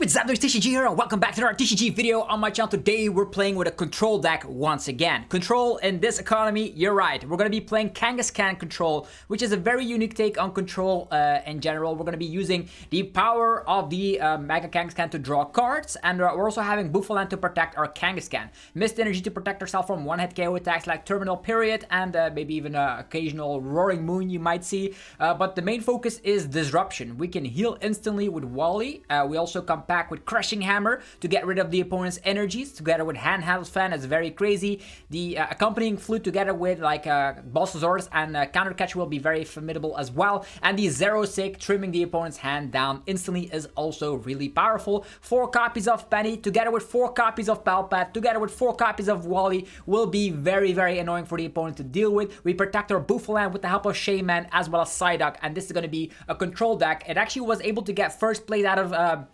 It's TCG here, and welcome back to another TCG video on my channel. Today we're playing with a control deck once again. Control in this economy, you're right. We're going to be playing Kangaskhan control, which is a very unique take on control in general. We're going to be using the power of the Mega Kangaskhan to draw cards, and we're also having Bouffalant to protect our Kangaskhan. Mist Energy to protect ourselves from one-hit KO attacks like Terminal Period, and maybe even an occasional Roaring Moon you might see. But the main focus is Disruption. We can heal instantly with Wally. We also come back with Crushing Hammer to get rid of the opponent's energies, together with Handheld Fan. It's very crazy. The accompanying flute together with like Balsasaurus and Counter Catch will be very formidable as well. And the Zero Sick, trimming the opponent's hand down instantly, is also really powerful. 4 copies of Penny together with 4 copies of Palpat together with 4 copies of Wally will be very annoying for the opponent to deal with. We protect our Bouffalant with the help of Shaman as well as Psyduck, and this is going to be a control deck. It actually was able to get first place out of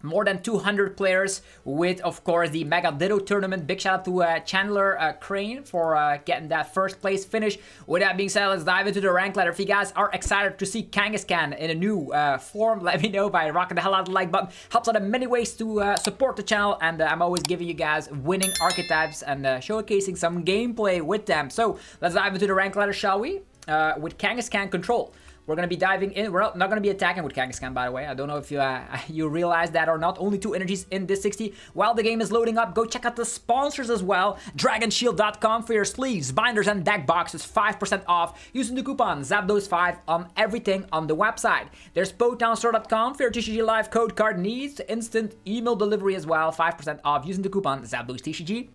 more than 200 players with, of course, the Mega Ditto tournament. Big shout out to Chandler Crane for getting that first place finish. With that being said, let's dive into the rank ladder. If you guys are excited to see Kangaskhan in a new form, let me know by rocking the hell out of the like button. Helps out in many ways to support the channel, and I'm always giving you guys winning archetypes and showcasing some gameplay with them. So let's dive into the rank ladder, shall we? With Kangaskhan control. We're going to be diving in. We're not going to be attacking with Kangaskhan, by the way. I don't know if you you realize that or not. Only 2 energies in this 60. While the game is loading up, go check out the sponsors as well. DragonShield.com for your sleeves, binders, and deck boxes. 5% off using the coupon ZAPDOS5 on everything on the website. There's PokemonTCG.com for your TCG Live code card needs. Instant email delivery as well. 5% off using the coupon ZAPDOSTCG.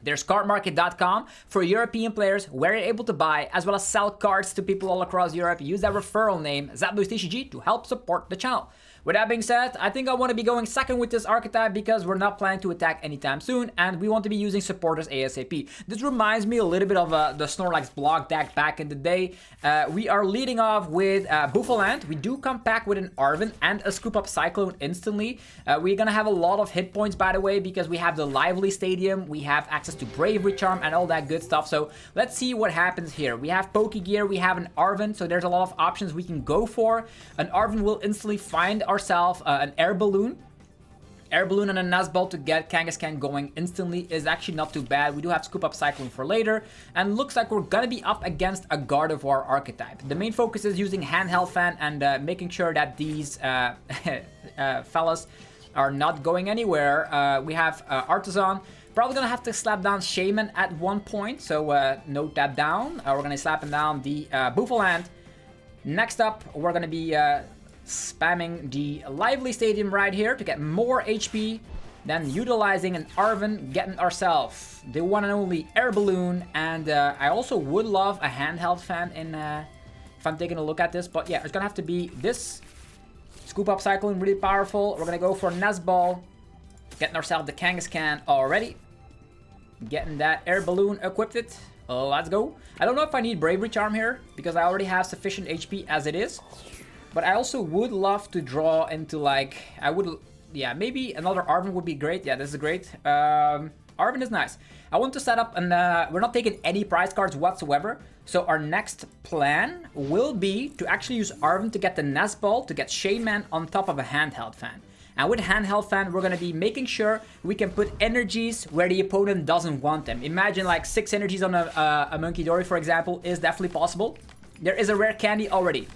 There's cardmarket.com for European players where you're able to buy as well as sell cards to people all across Europe. Use that referral name, ZAPDOSTCG, to help support the channel. With that being said, I think I want to be going second with this archetype because we're not planning to attack anytime soon, and we want to be using supporters ASAP. This reminds me a little bit of the Snorlax block deck back in the day. We are leading off with Bouffalant. We do come back with an Arven and a Scoop Up Cyclone instantly. We're going to have a lot of hit points, by the way, because we have the Lively Stadium, we have access to Bravery Charm and all that good stuff. So let's see what happens here. We have Pokegear, we have an Arven, so there's a lot of options we can go for. An Arven will instantly find ourselves an Air Balloon. Air Balloon and a Nuzball to get Kangaskhan going instantly is actually not too bad. We do have Scoop Up Cyclone for later, and looks like we're gonna be up against a Gardevoir archetype. The main focus is using Handheld Fan and making sure that these fellas are not going anywhere. We have Artisan. Probably gonna have to slap down Shaman at one point, so note that down. We're gonna slap him down the Bouffalant. Next up, we're gonna be spamming the Lively Stadium right here to get more HP, then utilizing an Arven, getting ourselves the one and only Air Balloon, and I also would love a Handheld Fan in if I'm taking a look at this, but yeah, it's gonna have to be this Scoop Up Cyclone, really powerful. We're gonna go for Nuzball, getting ourselves the Kangaskhan already, getting that Air Balloon equipped. Let's go. I don't know if I need Bravery Charm here because I already have sufficient HP as it is. But I also would love to draw into, like, yeah, maybe another Arven would be great. Yeah, this is great. Arven is nice. I want to set up, and we're not taking any prize cards whatsoever. So our next plan will be to actually use Arven to get the Nuzball, to get Shaman on top of a Handheld Fan. And with Handheld Fan, we're going to be making sure we can put energies where the opponent doesn't want them. Imagine like 6 energies on a Monkey Dory, for example, is definitely possible. There is a rare candy already.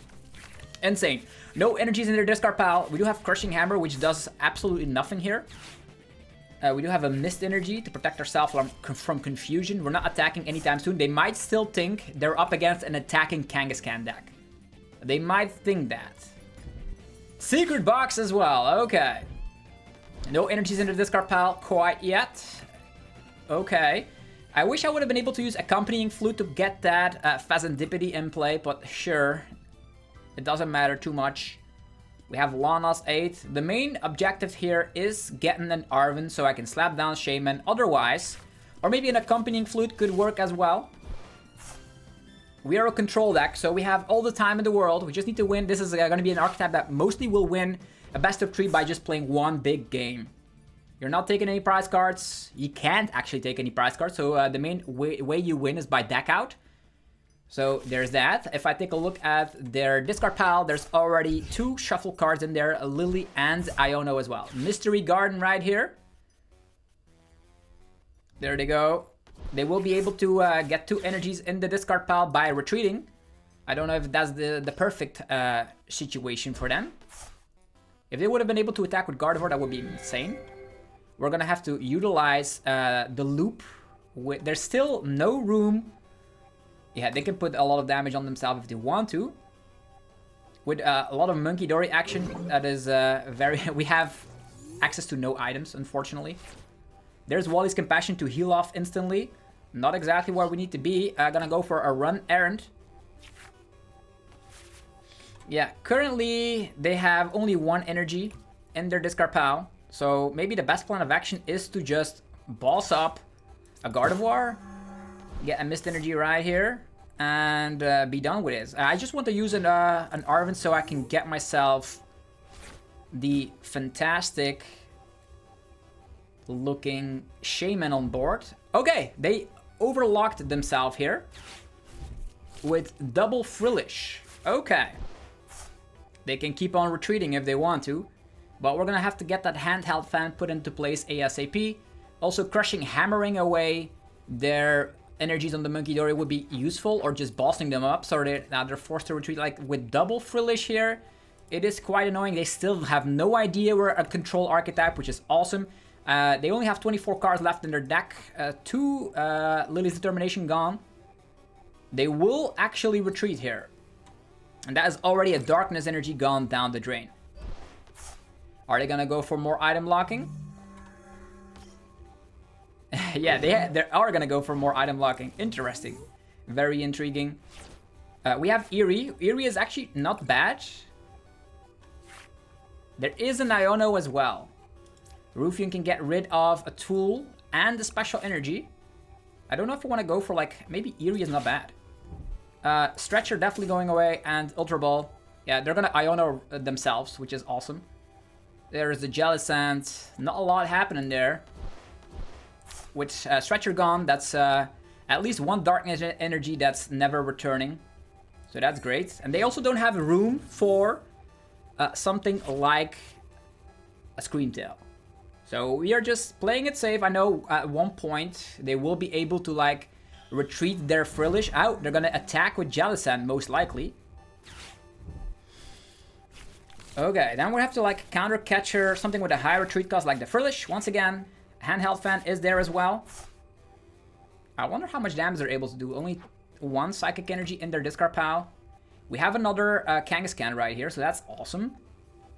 Insane. No energies in their discard pile. We do have Crushing Hammer, which does absolutely nothing here. We do have a Mist Energy to protect ourselves from confusion. We're not attacking anytime soon. They might still think they're up against an attacking Kangaskhan deck. They might think that. Secret Box as well. Okay. No energies in the discard pile quite yet. Okay. I wish I would have been able to use Accompanying Flute to get that Phasandipity in play, but sure. It doesn't matter too much. We have Lana's 8. The main objective here is getting an Arven so I can slap down Shaman otherwise. Or maybe an Accompanying Flute could work as well. We are a control deck, so we have all the time in the world. We just need to win. This is going to be an archetype that mostly will win a best of 3 by just playing one big game. You're not taking any prize cards. You can't actually take any prize cards, so the main way you win is by deck out. So there's that. If I take a look at their discard pile, there's already 2 shuffle cards in there, Lily and Iono as well. Mystery Garden right here. There they go. They will be able to get 2 energies in the discard pile by retreating. I don't know if that's the perfect situation for them. If they would have been able to attack with Gardevoir, that would be insane. We're gonna have to utilize the loop. There's still no room. Yeah, they can put a lot of damage on themselves if they want to. With a lot of Monkey Dory action, that is very... We have access to no items, unfortunately. There's Wally's Compassion to heal off instantly. Not exactly where we need to be. Gonna go for a run errand. Yeah, currently they have only 1 energy in their discard pile. So maybe the best plan of action is to just boss up a Gardevoir. Get a Mist Energy right here. And be done with it. I just want to use an Arven so I can get myself the fantastic looking Shaman on board. Okay, they overlocked themselves here with double Frillish. Okay. They can keep on retreating if they want to, but we're gonna have to get that handheld fan put into place ASAP. Also, crushing, hammering away their energies on the Monkey Dory would be useful, or just bossing them up so they're forced to retreat. Like with double Frillish here, it is quite annoying. They still have no idea where a control archetype, which is awesome. They only have 24 cards left in their deck. 2 Lily's Determination gone. They will actually retreat here. And that is already a Darkness energy gone down the drain. Are they gonna go for more item locking? Yeah, they are gonna go for more item locking. Interesting. Very intriguing. We have Eerie. Eerie is actually not bad. There is an Iono as well. Ruffian can get rid of a tool and the special energy. I don't know if I want to go for like... Maybe Eerie is not bad. Stretcher definitely going away, and Ultra Ball. Yeah, they're gonna Iono themselves, which is awesome. There's the Jellicent. Not a lot happening there. With Stretcher gone, that's at least 1 Darkness energy that's never returning. So that's great. And they also don't have room for something like a Screamtail. So we are just playing it safe. I know at one point they will be able to like retreat their Frillish out. They're gonna attack with Jellicent most likely. Okay, then we have to like counter catcher something with a high retreat cost like the Frillish. Once again, handheld fan is there as well. I wonder how much damage they're able to do. Only 1 psychic energy in their discard pile. We have another Kangaskhan right here, so that's awesome.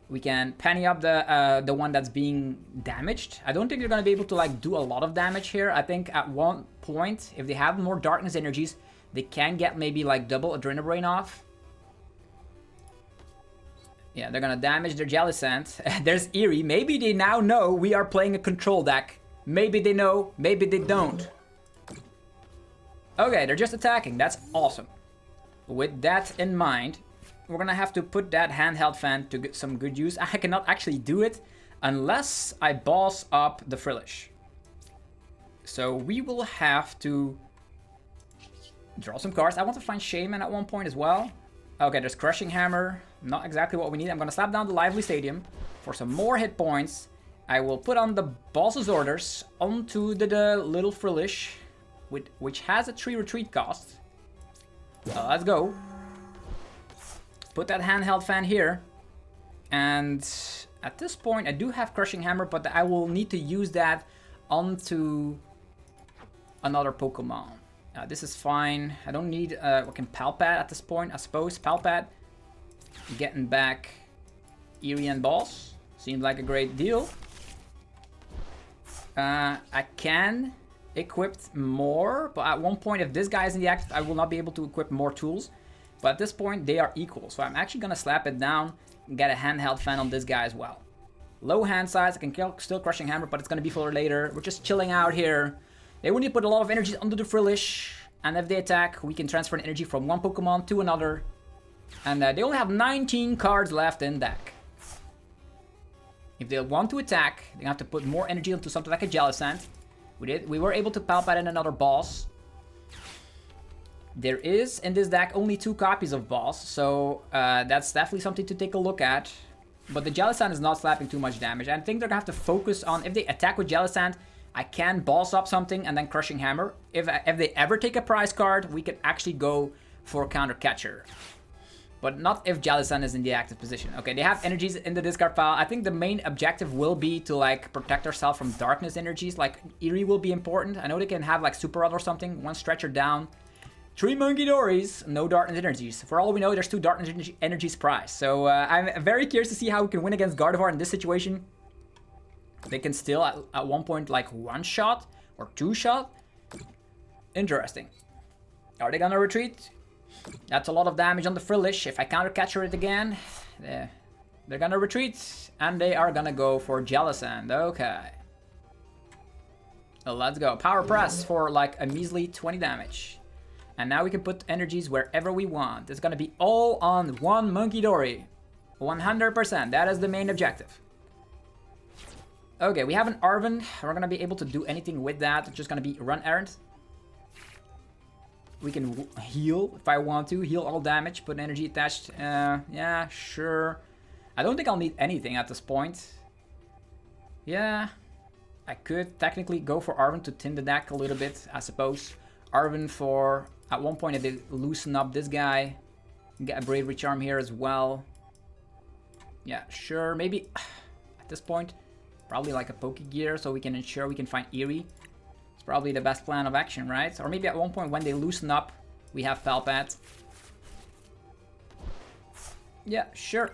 We can penny up the one that's being damaged. I don't think they're gonna be able to like do a lot of damage here. I think at one point, if they have more Darkness energies, they can get maybe like double Adrenabrain off. Yeah, they're gonna damage their Jellicent. There's Eerie. Maybe they now know we are playing a control deck. Maybe they know, maybe they don't. Okay, they're just attacking. That's awesome. With that in mind, we're gonna have to put that handheld fan to get some good use. I cannot actually do it unless I boss up the Frillish. So we will have to draw some cards. I want to find Shaman at one point as well. Okay, there's Crushing Hammer. Not exactly what we need. I'm gonna slap down the Lively Stadium for some more hit points. I will put on the Boss's Orders onto the little Frillish, which has a 3 retreat cost. Let's go. Put that handheld fan here. And at this point, I do have Crushing Hammer, but I will need to use that onto another Pokemon. This is fine. I don't need... we can Palpat at this point, I suppose. Palpat. Getting back Eerie and Boss. Seems like a great deal. I can equip more, but at one point, if this guy is in the active, I will not be able to equip more tools. But at this point, they are equal. So I'm actually going to slap it down and get a handheld fan on this guy as well. Low hand size. I can still Crushing Hammer, but it's going to be for later. We're just chilling out here. They will need to put a lot of energy under the Frillish. And if they attack, we can transfer an energy from one Pokemon to another. And they only have 19 cards left in deck. If they want to attack, they have to put more energy into something like a Jellicent. We were able to Palpat in another boss. There is in this deck only 2 copies of Boss, so that's definitely something to take a look at. But the Jellicent is not slapping too much damage. I think they're gonna have to focus on, if they attack with Jellicent, I can Boss up something and then Crushing Hammer. If they ever take a prize card, we can actually go for Counter Catcher. But not if Jellicent is in the active position. Okay, they have energies in the discard pile. I think the main objective will be to like protect ourselves from darkness energies. Like Eerie will be important. I know they can have like Super Rod or something. 1 Stretcher down. 3 Monkey Dories, no darkness energies. For all we know, there's 2 darkness energies prize. So I'm very curious to see how we can win against Gardevoir in this situation. They can still at one point like 1 shot or 2 shot. Interesting. Are they gonna retreat? That's a lot of damage on the Frillish. If I counter catcher it again, they're gonna retreat. And they are gonna go for Jellicent. Okay. So let's go. Power Press for like a measly 20 damage. And now we can put energies wherever we want. It's gonna be all on 1 Monkey Dory. 100%. That is the main objective. Okay, we have an Arven. We're gonna be able to do anything with that. It's just gonna be Run Errant. We can heal if I want to. Heal all damage, put energy attached. Yeah, sure. I don't think I'll need anything at this point. Yeah, I could technically go for Arven to thin the deck a little bit, I suppose. Arven for, at one point, if they loosen up this guy. Get a Bravery Charm here as well. Yeah, sure. Maybe at this point, probably like a Pokegear so we can ensure we can find Eerie. It's probably the best plan of action, right? Or maybe at one point when they loosen up, we have Palpat. Yeah, sure.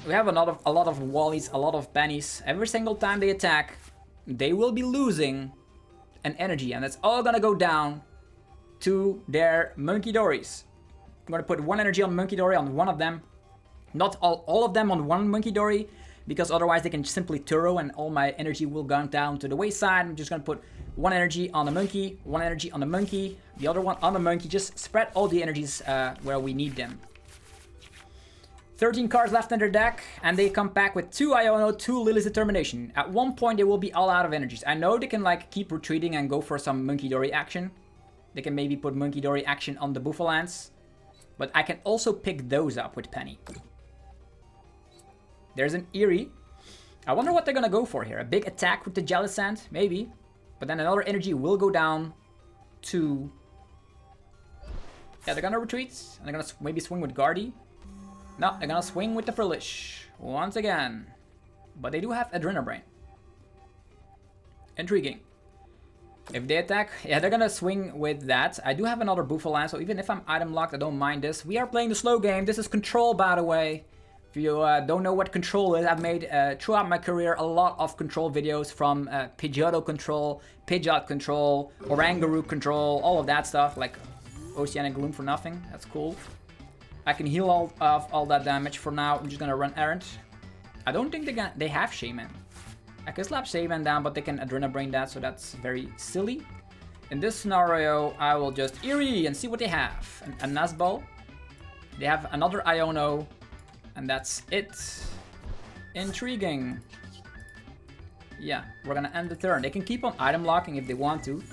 We have a lot of Wallies, a lot of Pennies. Every single time they attack, they will be losing an energy, and that's all gonna go down to their Monkey Dories. I'm gonna put 1 energy on Monkey Dory on one of them. Not all of them on 1 Monkey Dory, because otherwise they can simply Turo and all my energy will go down to the wayside. I'm just gonna put 1 energy on the monkey, 1 energy on the monkey, the other one on the monkey. Just spread all the energies where we need them. 13 cards left in their deck, and they come back with 2 Iono, 2 Lily's Determination. At one point they will be all out of energies. I know they can like keep retreating and go for some Monkey Dory action. They can maybe put Monkey Dory action on the Bouffalants. But I can also pick those up with Penny. There's an Eerie. I wonder what they're gonna go for here. A big attack with the Jellicent, maybe. But then another energy will go down to... Yeah, they're gonna retreat. And they're gonna maybe swing with Gardy. No, they're gonna swing with the Frillish. Once again. But they do have Adrenabrain. Intriguing. If they attack, yeah, they're gonna swing with that. I do have another Bouffalant, so even if I'm item locked, I don't mind this. We are playing the slow game. This is Control, by the way. If you don't know what Control is, I've made throughout my career a lot of Control videos, from Pidgeot Control, Pidgeot Control, Oranguru Control, all of that stuff, like Oceanic Gloom for nothing. That's cool. I can heal all that damage for now. I'm just gonna run errant. I don't think they have Shaman. I can slap Shaman down, but they can Adrenabrain that, so that's very silly. In this scenario, I will just Eerie and see what they have. A Nazball. They have another Iono. And that's it. Intriguing. Yeah, we're gonna end the turn. They can keep on item locking if they want to.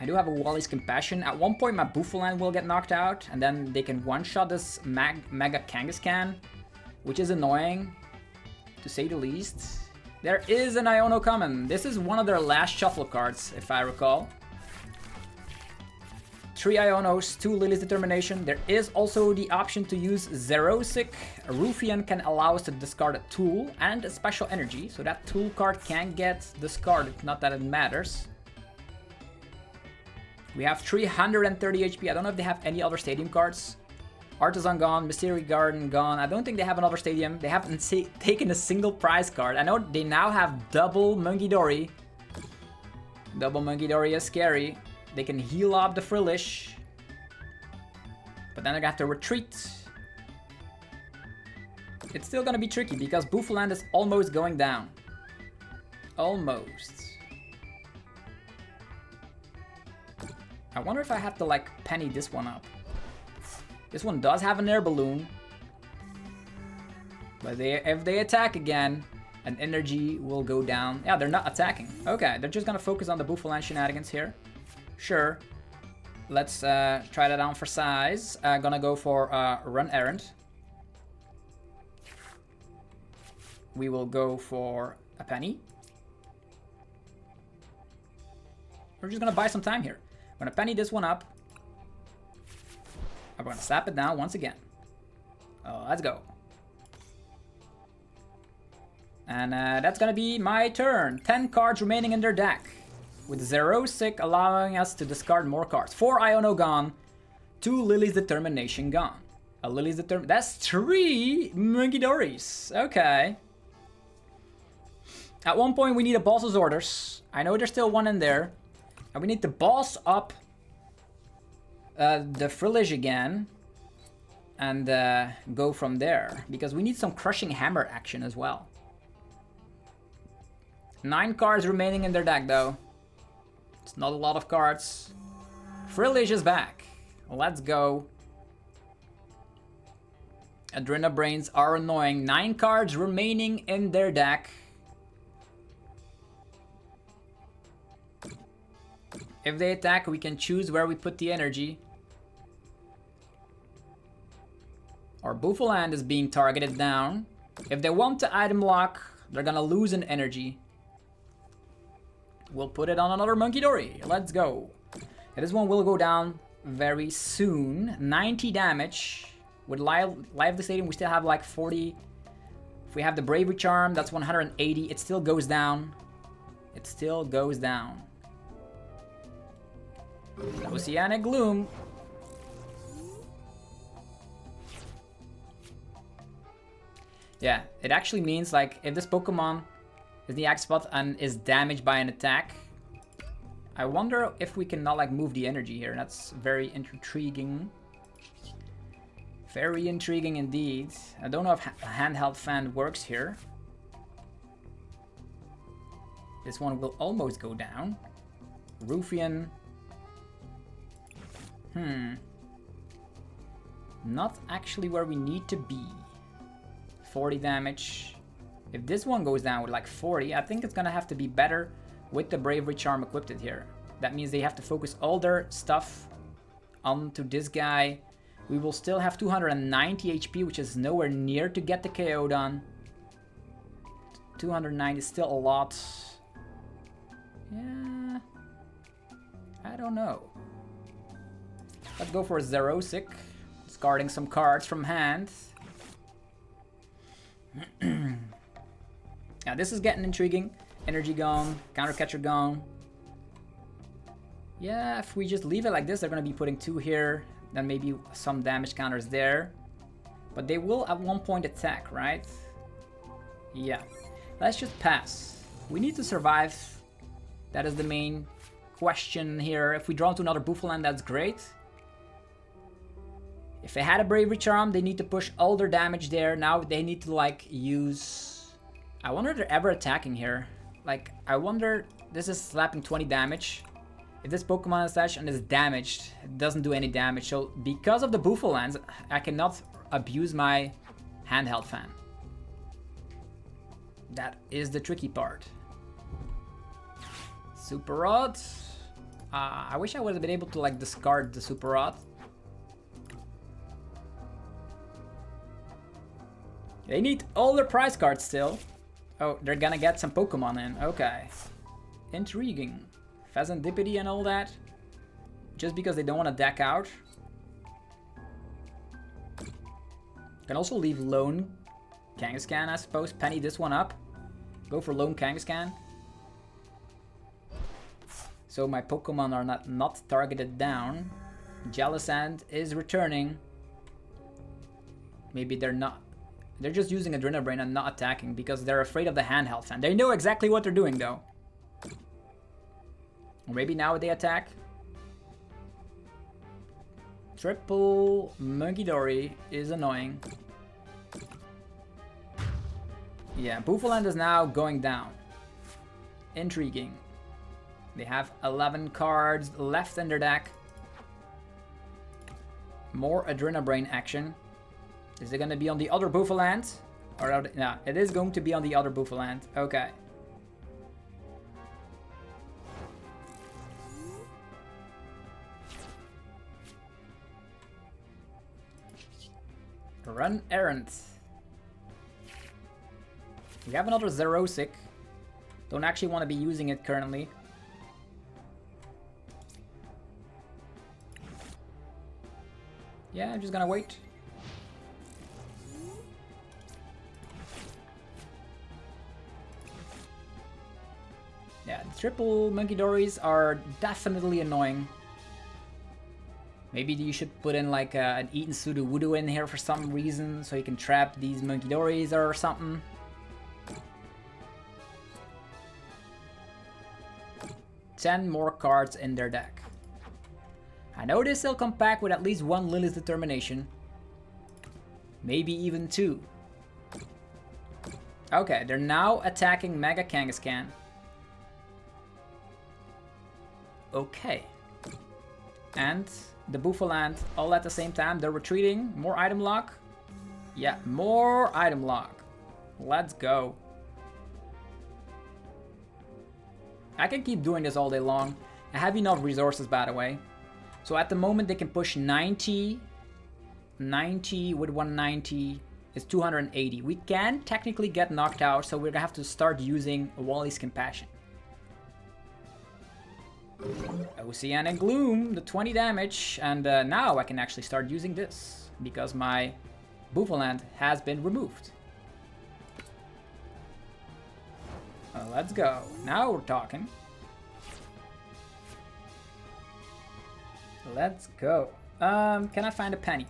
I do have a Wally's Compassion. At one point my Bouffalant will get knocked out, and then they can one-shot this Mega Kangaskhan, which is annoying, to say the least. There is an Iono coming. This is one of their last shuffle cards, if I recall. 3 Ionos, 2 Lily's Determination. There is also the option to use Xerosic. Ruffian can allow us to discard a tool and a special energy, so that tool card can get discarded, not that it matters. We have 330 HP. I don't know if they have any other stadium cards. Artisan gone, Mystery Garden gone. I don't think they have another stadium. They haven't taken a single prize card. I know they now have double Monkey Dory. Double Monkey Dory is scary. They can heal up the Frillish. But then they're gonna have to retreat. It's still gonna be tricky because Bouffalant is almost going down. Almost. I wonder if I have to like penny this one up. This one does have an air balloon. But if they attack again, an energy will go down. Yeah, they're not attacking. Okay, they're just gonna focus on the Bouffalant shenanigans here. Sure. Let's try that on for size. Gonna go for Run Errand. We will go for a penny. We're just gonna buy some time here. I'm gonna penny this one up. I'm gonna slap it down once again. Oh, let's go. And that's gonna be my turn. 10 cards remaining in their deck. With Xerosic allowing us to discard more cards. 4 Iono gone. 2 Lily's Determination gone. A Lily's Determination. That's 3 Mungidoris. Okay. At one point we need a Boss's Orders. I know there's still one in there. And we need to boss up the Frillish again. And go from there. Because we need some Crushing Hammer action as well. 9 cards remaining in their deck though. It's not a lot of cards. Frillish is back. Let's go. Adrena Brains are annoying. 9 cards remaining in their deck. If they attack, we can choose where we put the energy. Our Bouffalant is being targeted down. If they want to item lock, they're gonna lose an energy. We'll put it on another Munkidori. Let's go. And this one will go down very soon. 90 damage. With Live the Stadium, we still have like 40. If we have the Bravery Charm, that's 180. It still goes down. It still goes down. Oceanic Gloom. Yeah, it actually means like if this Pokemon is the act spot and is damaged by an attack. I wonder if we can not like move the energy here. That's very intriguing. Very intriguing indeed. I don't know if handheld fan works here. This one will almost go down. Ruffian. Not actually where we need to be. 40 damage. If this one goes down with like 40, I think it's gonna have to be better with the Bravery Charm equipped here. That means they have to focus all their stuff onto this guy. We will still have 290 HP, which is nowhere near to get the KO done. 209 is still a lot. Yeah, I don't know. Let's go for Xerosic, discarding some cards from hand. Yeah, this is getting intriguing. Energy gone, counter catcher gone. Yeah, if we just leave it like this, they're gonna be putting 2 here, then maybe some damage counters there. But they will at one point attack, right? Yeah. Let's just pass. We need to survive. That is the main question here. If we draw into another Bouffalant, that's great. If they had a Bravery Charm, they need to push all their damage there. Now they need to like use... I wonder if they're ever attacking here. Like, I wonder... This is slapping 20 damage. If this Pokemon is attached and is damaged, it doesn't do any damage. So because of the Bouffalant, I cannot abuse my handheld fan. That is the tricky part. Super Rod. I wish I would have been able to like discard the Super Rod. They need all their prize cards still. Oh, they're gonna get some Pokemon in. Okay. Intriguing. Pheasantipity and all that. Just because they don't want to deck out. Can also leave Lone Kangaskhan, I suppose. Penny this one up. Go for Lone Kangaskhan. So my Pokemon are not targeted down. Jellicent is returning. Maybe they're not. They're just using Adrena Brain and not attacking because they're afraid of the handheld fan. They know exactly what they're doing though. Or maybe now they attack. Triple Munkidori is annoying. Yeah, Bouffalant is now going down. Intriguing. They have 11 cards left in their deck. More Adrena Brain action. Is it going to be on the other Bouffalant? Or no, it is going to be on the other Bouffalant. Okay. Run errand. We have another Xerosic. Don't actually want to be using it currently. Yeah, I'm just gonna wait. Yeah, the triple Monkey Dories are definitely annoying. Maybe you should put in like an Eaten Sudowoodo in here for some reason, so you can trap these Monkey Dories or something. Ten more cards in their deck. I know they still come back with at least one Lily's Determination. Maybe even two. Okay, they're now attacking Mega Kangaskhan. Okay. And the Bouffalant all at the same time. They're retreating. More item lock. Yeah, more item lock. Let's go. I can keep doing this all day long. I have enough resources, by the way. So at the moment they can push 90. 90 with 190 is 280. We can technically get knocked out, so we're gonna have to start using Wally's Compassion. Ocean and Gloom, the 20 damage, and now I can actually start using this because my Bouffalant has been removed. Let's go. Now we're talking. Let's go. Can I find a penny?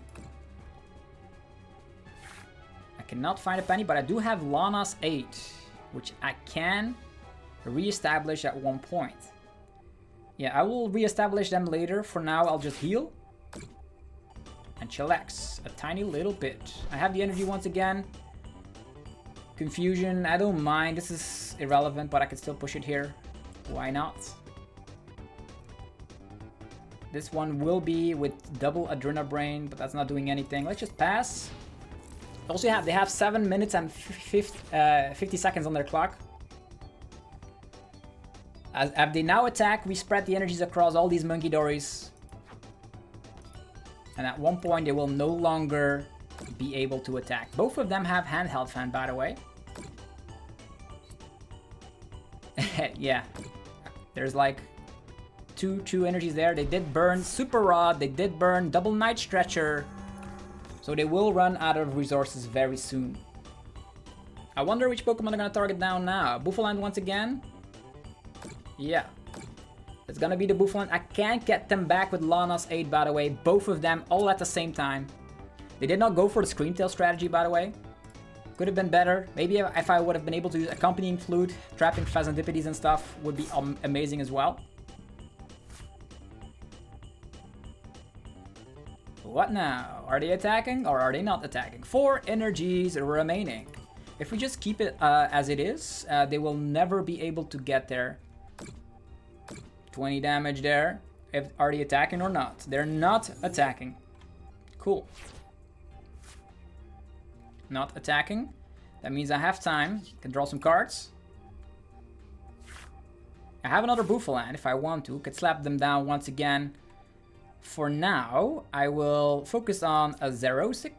I cannot find a penny, but I do have Lana's 8, which I can re-establish at one point. Yeah, I will re-establish them later. For now, I'll just heal. And chillax a tiny little bit. I have the energy once again. Confusion, I don't mind. This is irrelevant, but I can still push it here. Why not? This one will be with double Adrenabrain, but that's not doing anything. Let's just pass. Also, they have 7 minutes and 50 seconds on their clock. As they now attack, we spread the energies across all these Monkey Dories. And at one point, they will no longer be able to attack. Both of them have Handheld Fan, by the way. Yeah. There's like two energies there. They did burn Super Rod. They did burn Double Night Stretcher. So they will run out of resources very soon. I wonder which Pokemon are going to target down now. Bouffalant once again. Yeah. It's going to be the Bouffalant. I can't get them back with Lana's 8, by the way. Both of them all at the same time. They did not go for the Screamtail strategy, by the way. Could have been better. Maybe if I would have been able to use Accompanying Flute, trapping Phesantipides and stuff would be amazing as well. What now? Are they attacking or are they not attacking? 4 energies remaining. If we just keep it as it is, they will never be able to get there. 20 damage there. Are they attacking or not? They're not attacking. Cool. Not attacking. That means I have time. Can draw some cards. I have another Bouffalant if I want to. Could slap them down once again. For now, I will focus on a Xerosic,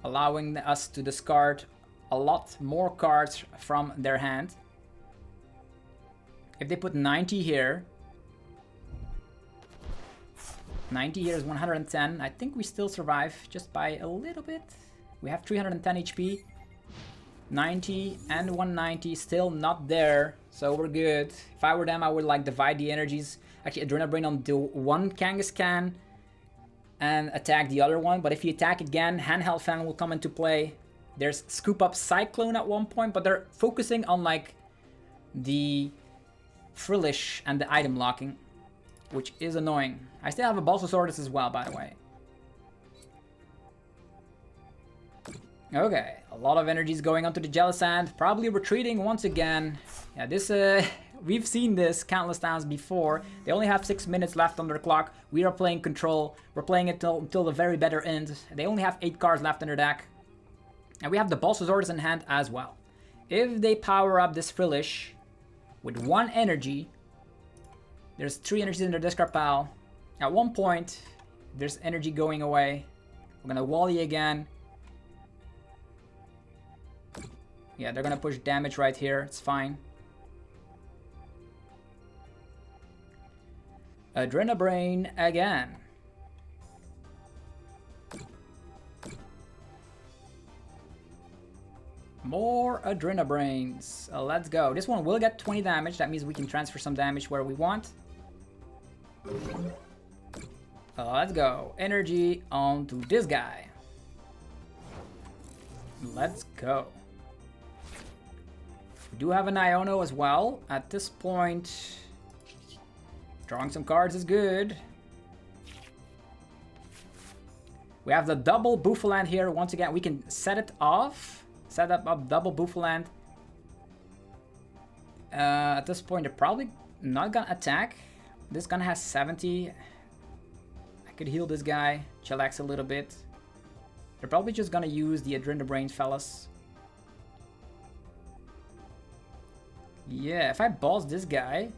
allowing us to discard a lot more cards from their hand. If they put 90 here, 90 here is 110. I think we still survive just by a little bit. We have 310 HP. 90 and 190 still not there, so we're good. If I were them, I would like divide the energies. Actually, Adrenabrain on the one Kangaskhan and attack the other one. But if you attack again, Handheld Fan will come into play. There's Scoop Up Cyclone at one point, but they're focusing on like the Frillish and the item locking, which is annoying. I still have a Balsasaurus as well, by the way. Okay, a lot of energies going onto the Jellicent, probably retreating once again. Yeah, this we've seen this countless times before. They only have 6 minutes left on their clock. We are playing control. We're playing it until the very better end. They only have 8 cards left in their deck. And we have the Balsasaurus in hand as well. If they power up this Frillish with 1 energy, there's 3 energies in their discard pile. At one point, there's energy going away. We're gonna Wally again. Yeah, they're gonna push damage right here. It's fine. Adrenabrain again. More Adrenabrains. Let's go. This one will get 20 damage. That means we can transfer some damage where we want. Let's go. Energy onto this guy. Let's go. We do have an Iono as well. At this point, drawing some cards is good. We have the double Bouffalant here. Once again, we can set it off. Set up double Bouffalant. At this point, they're probably not gonna attack. This gun has 70. I could heal this guy, chillax a little bit. They're probably just gonna use the Adrenabrain fellas. Yeah, if I boss this guy,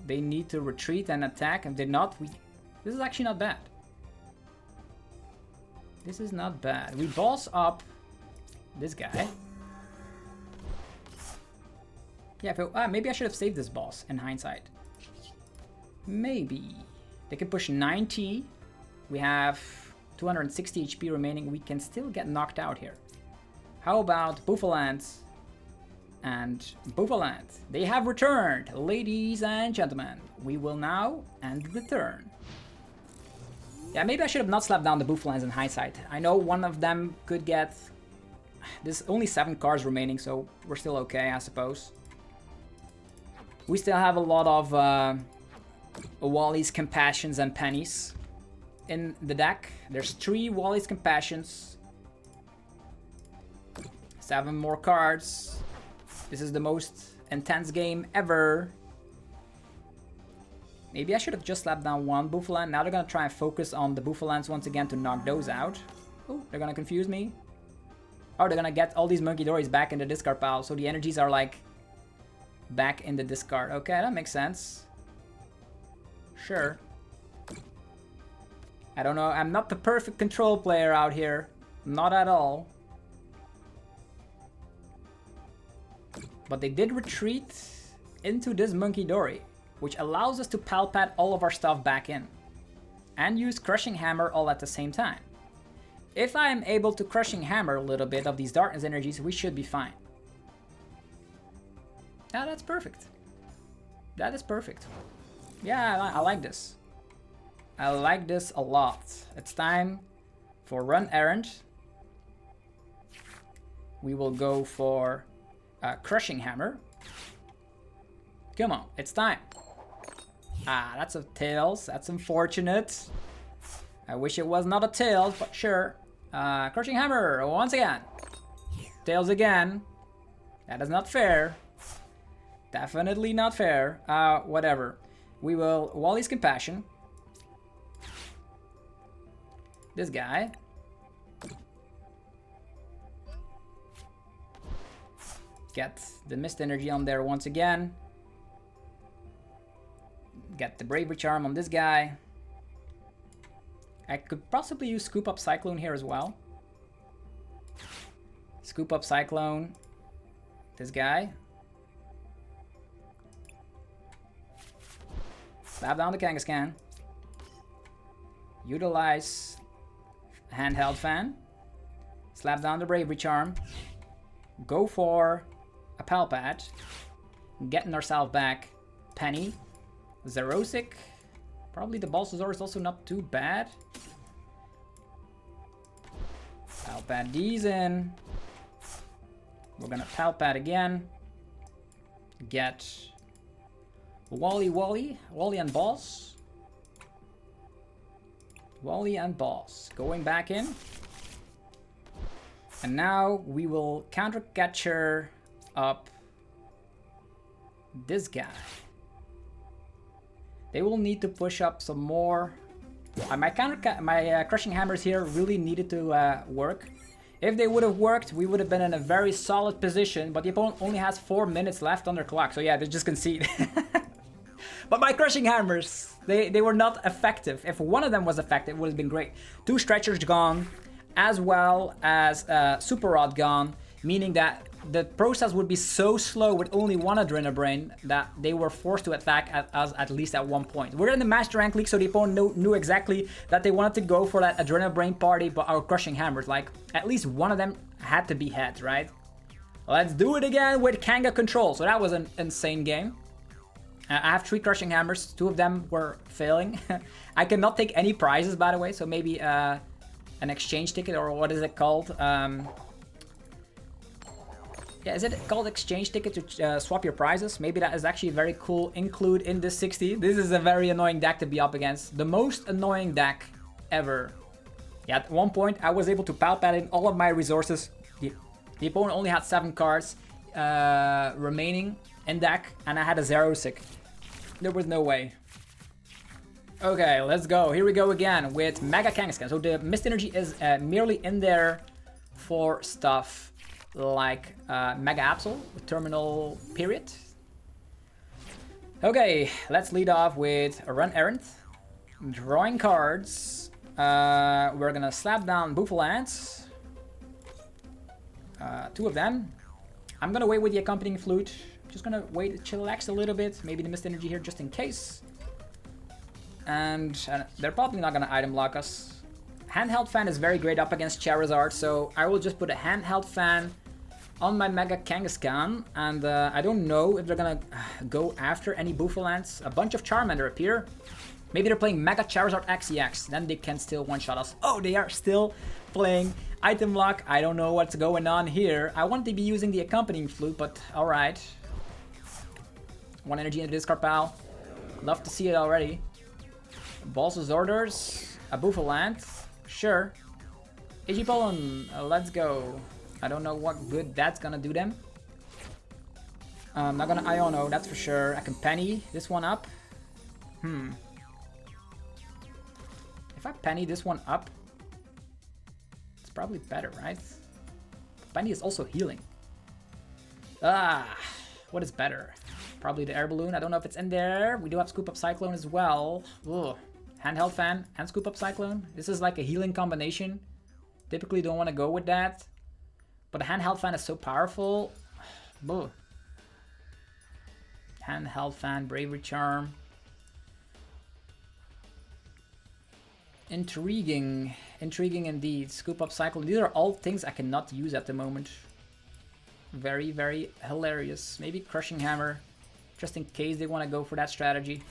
they need to retreat and attack. If they're not, this is actually not bad. This is not bad. We boss up this guy. Yeah, maybe I should have saved this boss in hindsight. Maybe. They can push 90. We have 260 HP remaining. We can still get knocked out here. How about Bouffalant and Bouffalant? They have returned, ladies and gentlemen. We will now end the turn. Yeah, maybe I should have not slapped down the Bouffalants in hindsight. I know one of them could get... There's only 7 cards remaining, so we're still okay, I suppose. We still have a lot of Wally's Compassions and Pennies in the deck. There's 3 Wally's Compassions. 7 more cards. This is the most intense game ever. Maybe I should have just slapped down one Bouffalant. Now they're gonna try and focus on the Bouffalants once again to knock those out. Oh, they're gonna confuse me. Oh, they're gonna get all these Monkey Dories back in the discard pile, so the energies are like back in the discard. Okay, that makes sense. Sure. I don't know, I'm not the perfect control player out here. Not at all. But they did retreat into this Monkey Dory, which allows us to palpat all of our stuff back in. And use Crushing Hammer all at the same time. If I am able to Crushing Hammer a little bit of these Darkness energies, we should be fine. Yeah, that's perfect. That is perfect. Yeah, I like this. I like this a lot. It's time for Run Errand. We will go for Crushing Hammer. Come on, it's time. Ah, that's a Tails. That's unfortunate. I wish it was not a Tails, but sure. Crushing Hammer, once again. Tails again. That is not fair. Definitely not fair. Whatever. We will Wally's Compassion. This guy. Get the Mist Energy on there once again. Get the Bravery Charm on this guy. I could possibly use Scoop Up Cyclone here as well. Scoop Up Cyclone. This guy. Slap down the Kangaskhan. Utilize Handheld Fan. Slap down the Bravery Charm. Go for a Palpat. Getting ourselves back Penny. Zerosic. Probably the Balsazar is also not too bad. Palpat these in. We're gonna Palpat again. Get Wally and Boss. Wally and Boss. Going back in. And now we will counter catcher up this guy. They will need to push up some more. My Crushing Hammers here really needed to work. If they would have worked, we would have been in a very solid position, but the opponent only has 4 minutes left on their clock, so yeah, they just concede. But my Crushing Hammers, they were not effective. If one of them was effective, it would have been great. 2 Stretchers gone, as well as Super Rod gone, meaning that the process would be so slow with only one Adrenabrain that they were forced to attack us at least at one point. We're in the Master Rank League, so the opponent knew exactly that they wanted to go for that Adrenabrain party, but our Crushing Hammers, like, at least one of them had to be heads, right? Let's do it again with Kanga Control. So that was an insane game. I have 3 Crushing Hammers, 2 of them were failing. I cannot take any prizes, by the way, so maybe an exchange ticket, or what is it called? Yeah, is it called exchange ticket to swap your prizes? Maybe that is actually a very cool include in this 60. This is a very annoying deck to be up against. The most annoying deck ever. Yeah, at one point I was able to Palpat in all of my resources. The opponent only had 7 cards remaining in deck, and I had a Zerosic. There was no way. Okay, let's go. Here we go again with Mega Kangaskhan. So the Mist Energy is merely in there for stuff like Mega Absol with Terminal Period. Okay, let's lead off with a Run Errand. Drawing cards. We're gonna slap down Bouffalant. 2 of them. I'm gonna wait with the accompanying flute. Just gonna wait, chillax a little bit. Maybe the Mist Energy here just in case. And they're probably not gonna item lock us. Handheld Fan is very great up against Charizard, so I will just put a Handheld Fan on my Mega Kangaskhan, and I don't know if they're gonna go after any Bouffalants. A bunch of Charmander appear. Maybe they're playing Mega Charizard XEX, then they can still one-shot us. Oh, they are still playing item lock. I don't know what's going on here. I want to be using the accompanying flute, but alright. 1 energy in the discard pile. Love to see it already. Balls' Orders, a Bouffalant, sure. Igipolon, let's go. I don't know what good that's gonna do them. I'm not gonna Iono, that's for sure. I can Penny this one up. If I Penny this one up, it's probably better, right? Penny is also healing. What is better? Probably the Air Balloon. I don't know if it's in there. We do have Scoop Up Cyclone as well. Ugh. Handheld Fan and Scoop Up Cyclone. This is like a healing combination. Typically don't want to go with that. But the Handheld Fan is so powerful. Ugh. Handheld Fan, Bravery Charm. Intriguing. Intriguing indeed. Scoop Up Cyclone. These are all things I cannot use at the moment. Very, very hilarious. Maybe Crushing Hammer. Just in case they want to go for that strategy.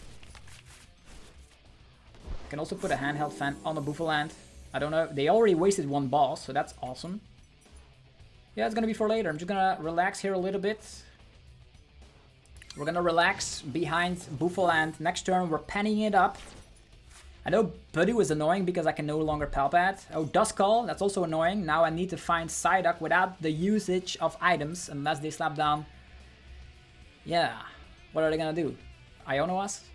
Can also put a Handheld Fan on a Bouffalant. I don't know. They already wasted 1 boss, so that's awesome. Yeah, it's gonna be for later. I'm just gonna relax here a little bit. We're gonna relax behind Bouffalant. Next turn, we're penning it up. I know Buddy is annoying because I can no longer Palpat. Oh, Duskull, that's also annoying. Now I need to find Psyduck without the usage of items, unless they slap down. Yeah, what are they gonna do? Iono us?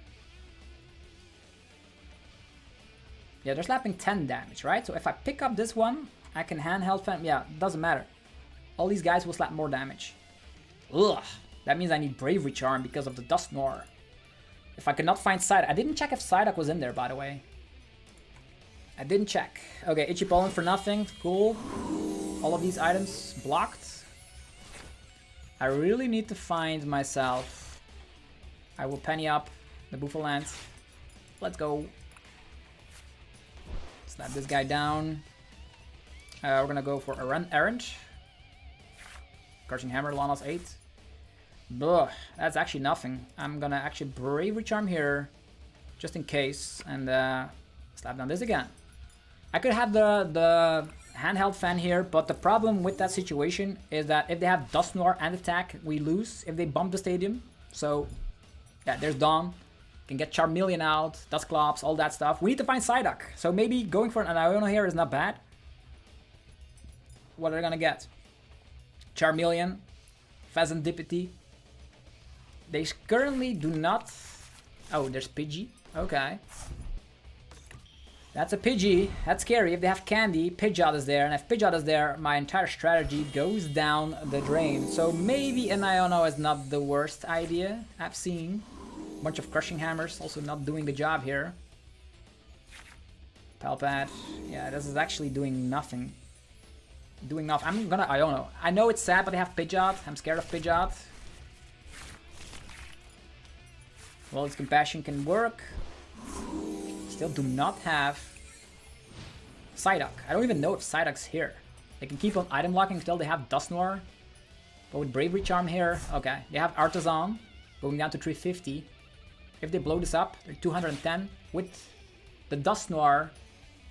Yeah, they're slapping 10 damage, right? So if I pick up this one, I can Handheld Fan. Yeah, doesn't matter. All these guys will slap more damage. Ugh, that means I need Bravery Charm because of the Dusknoir. If I could not find Psyduck. I didn't check if Psyduck was in there, by the way. I didn't check. Okay, Itchy Pollen for nothing. Cool. All of these items blocked. I really need to find myself. I will penny up the Bouffalant. Let's go. Slap this guy down. We're gonna go for a Run Errand. Garching Hammer, Lana's 8. Ugh, that's actually nothing. I'm gonna actually Bravery Charm here, just in case, and slap down this again. I could have the Handheld Fan here, but the problem with that situation is that if they have Dusknoir and attack, we lose if they bump the stadium. So, yeah, there's Dawn. Can get Charmeleon out, Dusclops, all that stuff. We need to find Psyduck. So maybe going for an Iono here is not bad. What are they gonna get? Charmeleon, Phasandipity. They currently do not... Oh, there's Pidgey. Okay. That's a Pidgey. That's scary. If they have Candy, Pidgeot is there. And if Pidgeot is there, my entire strategy goes down the drain. So maybe an Iono is not the worst idea I've seen. Bunch of Crushing Hammers also not doing the job here. Palpat. Yeah, this is actually doing nothing. doing enough. I don't know. I know it's sad, but they have Pidgeot. I'm scared of Pidgeot. Well, its compassion can work. Still do not have Psyduck. I don't even know if Psyduck's here. They can keep on item locking until they have Dusknoir. But with Bravery Charm here, okay. They have Artisan going down to 350. If they blow this up, they're 210 with the Dusknoir.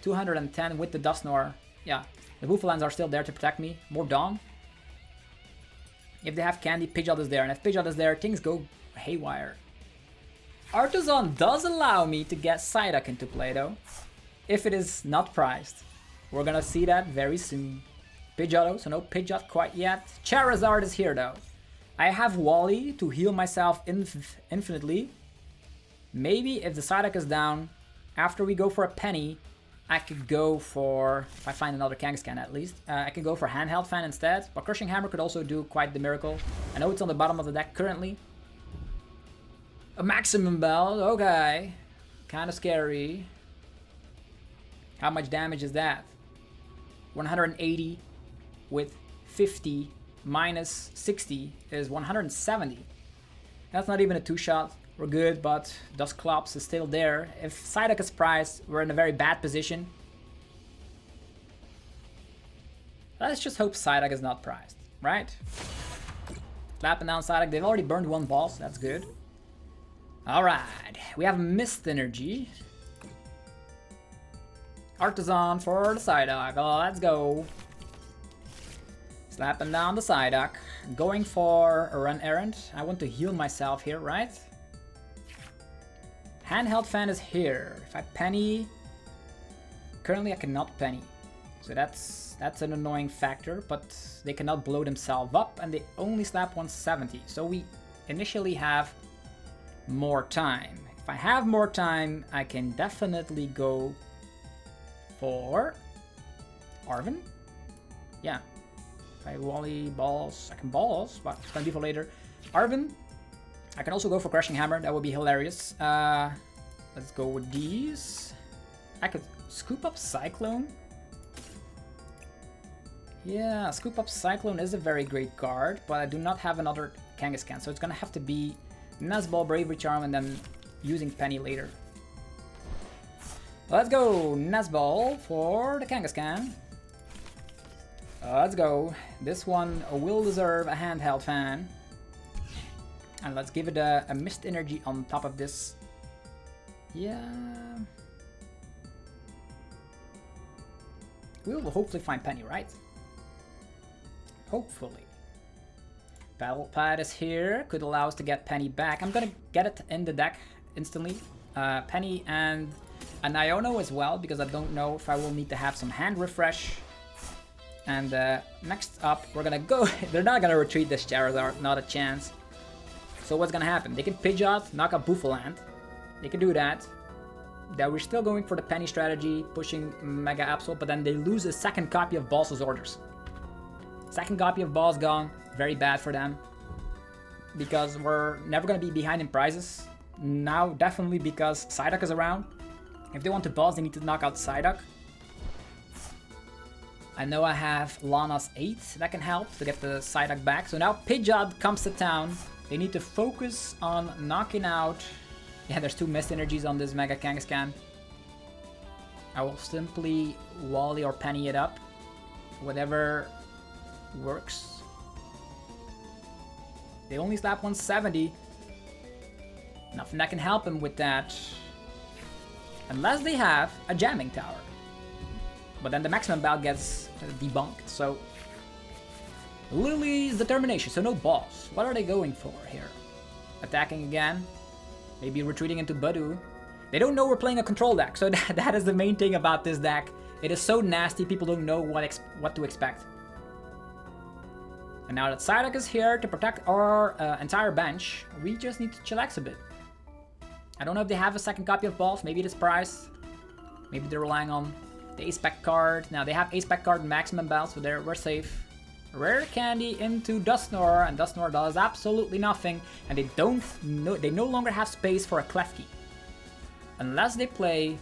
210 with the Dusknoir. Yeah, the Bouffalants are still there to protect me. More Dawn. If they have Candy, Pidgeot is there. And if Pidgeot is there, things go haywire. Artisan does allow me to get Psyduck into play though. If it is not priced. We're gonna see that very soon. Pidgeot, so no Pidgeot quite yet. Charizard is here though. I have Wally to heal myself infinitely. Maybe if the Psyduck is down, after we go for a penny, I could go for, if I find another Kangaskhan at least, I can go for Handheld Fan instead. But Crushing Hammer could also do quite the miracle. I know it's on the bottom of the deck currently. A Maximum Bell, okay. Kind of scary. How much damage is that? 180 with 50 minus 60 is 170. That's not even a 2-shot. We're good, but Dusclops is still there. If Psyduck is priced, we're in a very bad position. Let's just hope Psyduck is not priced, right? Slapping down Psyduck. They've already burned one boss. That's good. Alright. We have Mist Energy. Artisan for the Psyduck. Oh, let's go. Slapping down the Psyduck. Going for a run errand. I want to heal myself here, right? Handheld Fan is here. If I penny... Currently I cannot penny. So that's an annoying factor, but they cannot blow themselves up and they only slap 170. So we initially have more time. If I have more time, I can definitely go for Arven. Yeah. If I Wally balls, I can balls, but it's gonna be for later. Arven. I can also go for Crushing Hammer, that would be hilarious. Let's go with these. I could scoop up Cyclone. Yeah, scoop up Cyclone is a very great card, but I do not have another Kangaskhan, so it's gonna have to be Nuzball, Bravery Charm, and then using Penny later. Let's go, Nuzball for the Kangaskhan. Let's go. This one will deserve a Handheld Fan. And let's give it a Mist Energy on top of this. Yeah. We'll hopefully find Penny, right? Hopefully. Battle Pad is here. Could allow us to get Penny back. I'm gonna get it in the deck instantly. Penny and an Iono as well, because I don't know if I will need to have some hand refresh. And next up, we're gonna go... They're not gonna retreat this Charizard, not a chance. So what's gonna happen? They can Pidgeot, knock out Bouffalant. They can do that. Then we're still going for the Penny strategy, pushing Mega Absol, but then they lose a second copy of Boss's Orders. Second copy of Boss gone, very bad for them. Because we're never gonna be behind in prizes. Now, definitely because Psyduck is around. If they want to boss, they need to knock out Psyduck. I know I have Lana's 8 that can help to get the Psyduck back. So now Pidgeot comes to town. They need to focus on knocking out... Yeah, there's 2 Mist Energies on this Mega Kangaskhan. I will simply Wally or Penny it up. Whatever works. They only slap 170. Nothing that can help him with that. Unless they have a Jamming Tower. But then the Maximum Bout gets debunked, so... Lily's Determination, so no boss. What are they going for here? Attacking again? Maybe retreating into Budu. They don't know we're playing a control deck, so that is the main thing about this deck. It is so nasty, people don't know what to expect. And now that Psyduck is here to protect our entire bench, we just need to chillax a bit. I don't know if they have a second copy of Balls, maybe it is priced. Maybe they're relying on the Ace-Pack card. Now they have Ace-Pack card and Maximum Bounce, so we're safe. Rare Candy into Dusknoir, and Dusknoir does absolutely nothing, and they no longer have space for a Klefki. Unless they play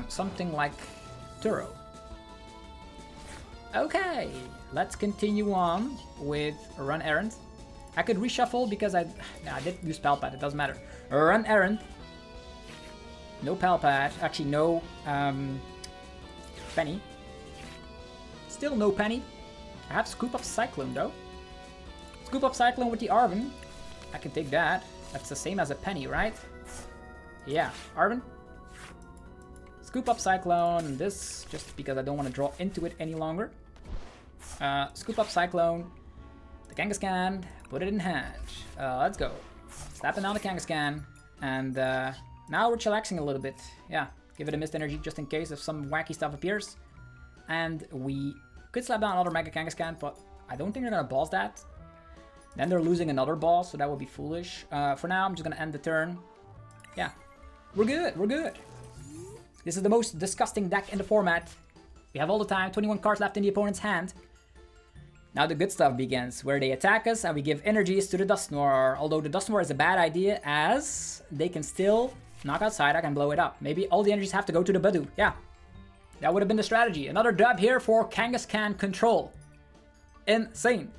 something like Turo. Okay, let's continue on with Run Errand. I could reshuffle because I did use Pal Pad, it doesn't matter. Run Errand. No Pal Pad, actually no Penny. Still no Penny. I have Scoop Up Cyclone though. Scoop Up Cyclone with the Arven. I can take that. That's the same as a Penny, right? Yeah, Arven. Scoop Up Cyclone, this just because I don't want to draw into it any longer. Scoop Up Cyclone, the Kangaskhan, put it in hand. Let's go. Slapping down the Kangaskhan, and now we're chillaxing a little bit. Yeah, give it a Mist Energy just in case if some wacky stuff appears. And we could slap down another Mega Kangaskhan, but I don't think they're gonna boss that. Then they're losing another boss, so that would be foolish. For now, I'm just gonna end the turn. Yeah, we're good, we're good. This is the most disgusting deck in the format. We have all the time, 21 cards left in the opponent's hand. Now the good stuff begins, where they attack us and we give energies to the Dusknoir. Although the Dusknoir is a bad idea, as they can still knock out Psyduck and blow it up. Maybe all the energies have to go to the Badoo. Yeah, that would have been the strategy. Another dub here for Kangaskhan control. Insane.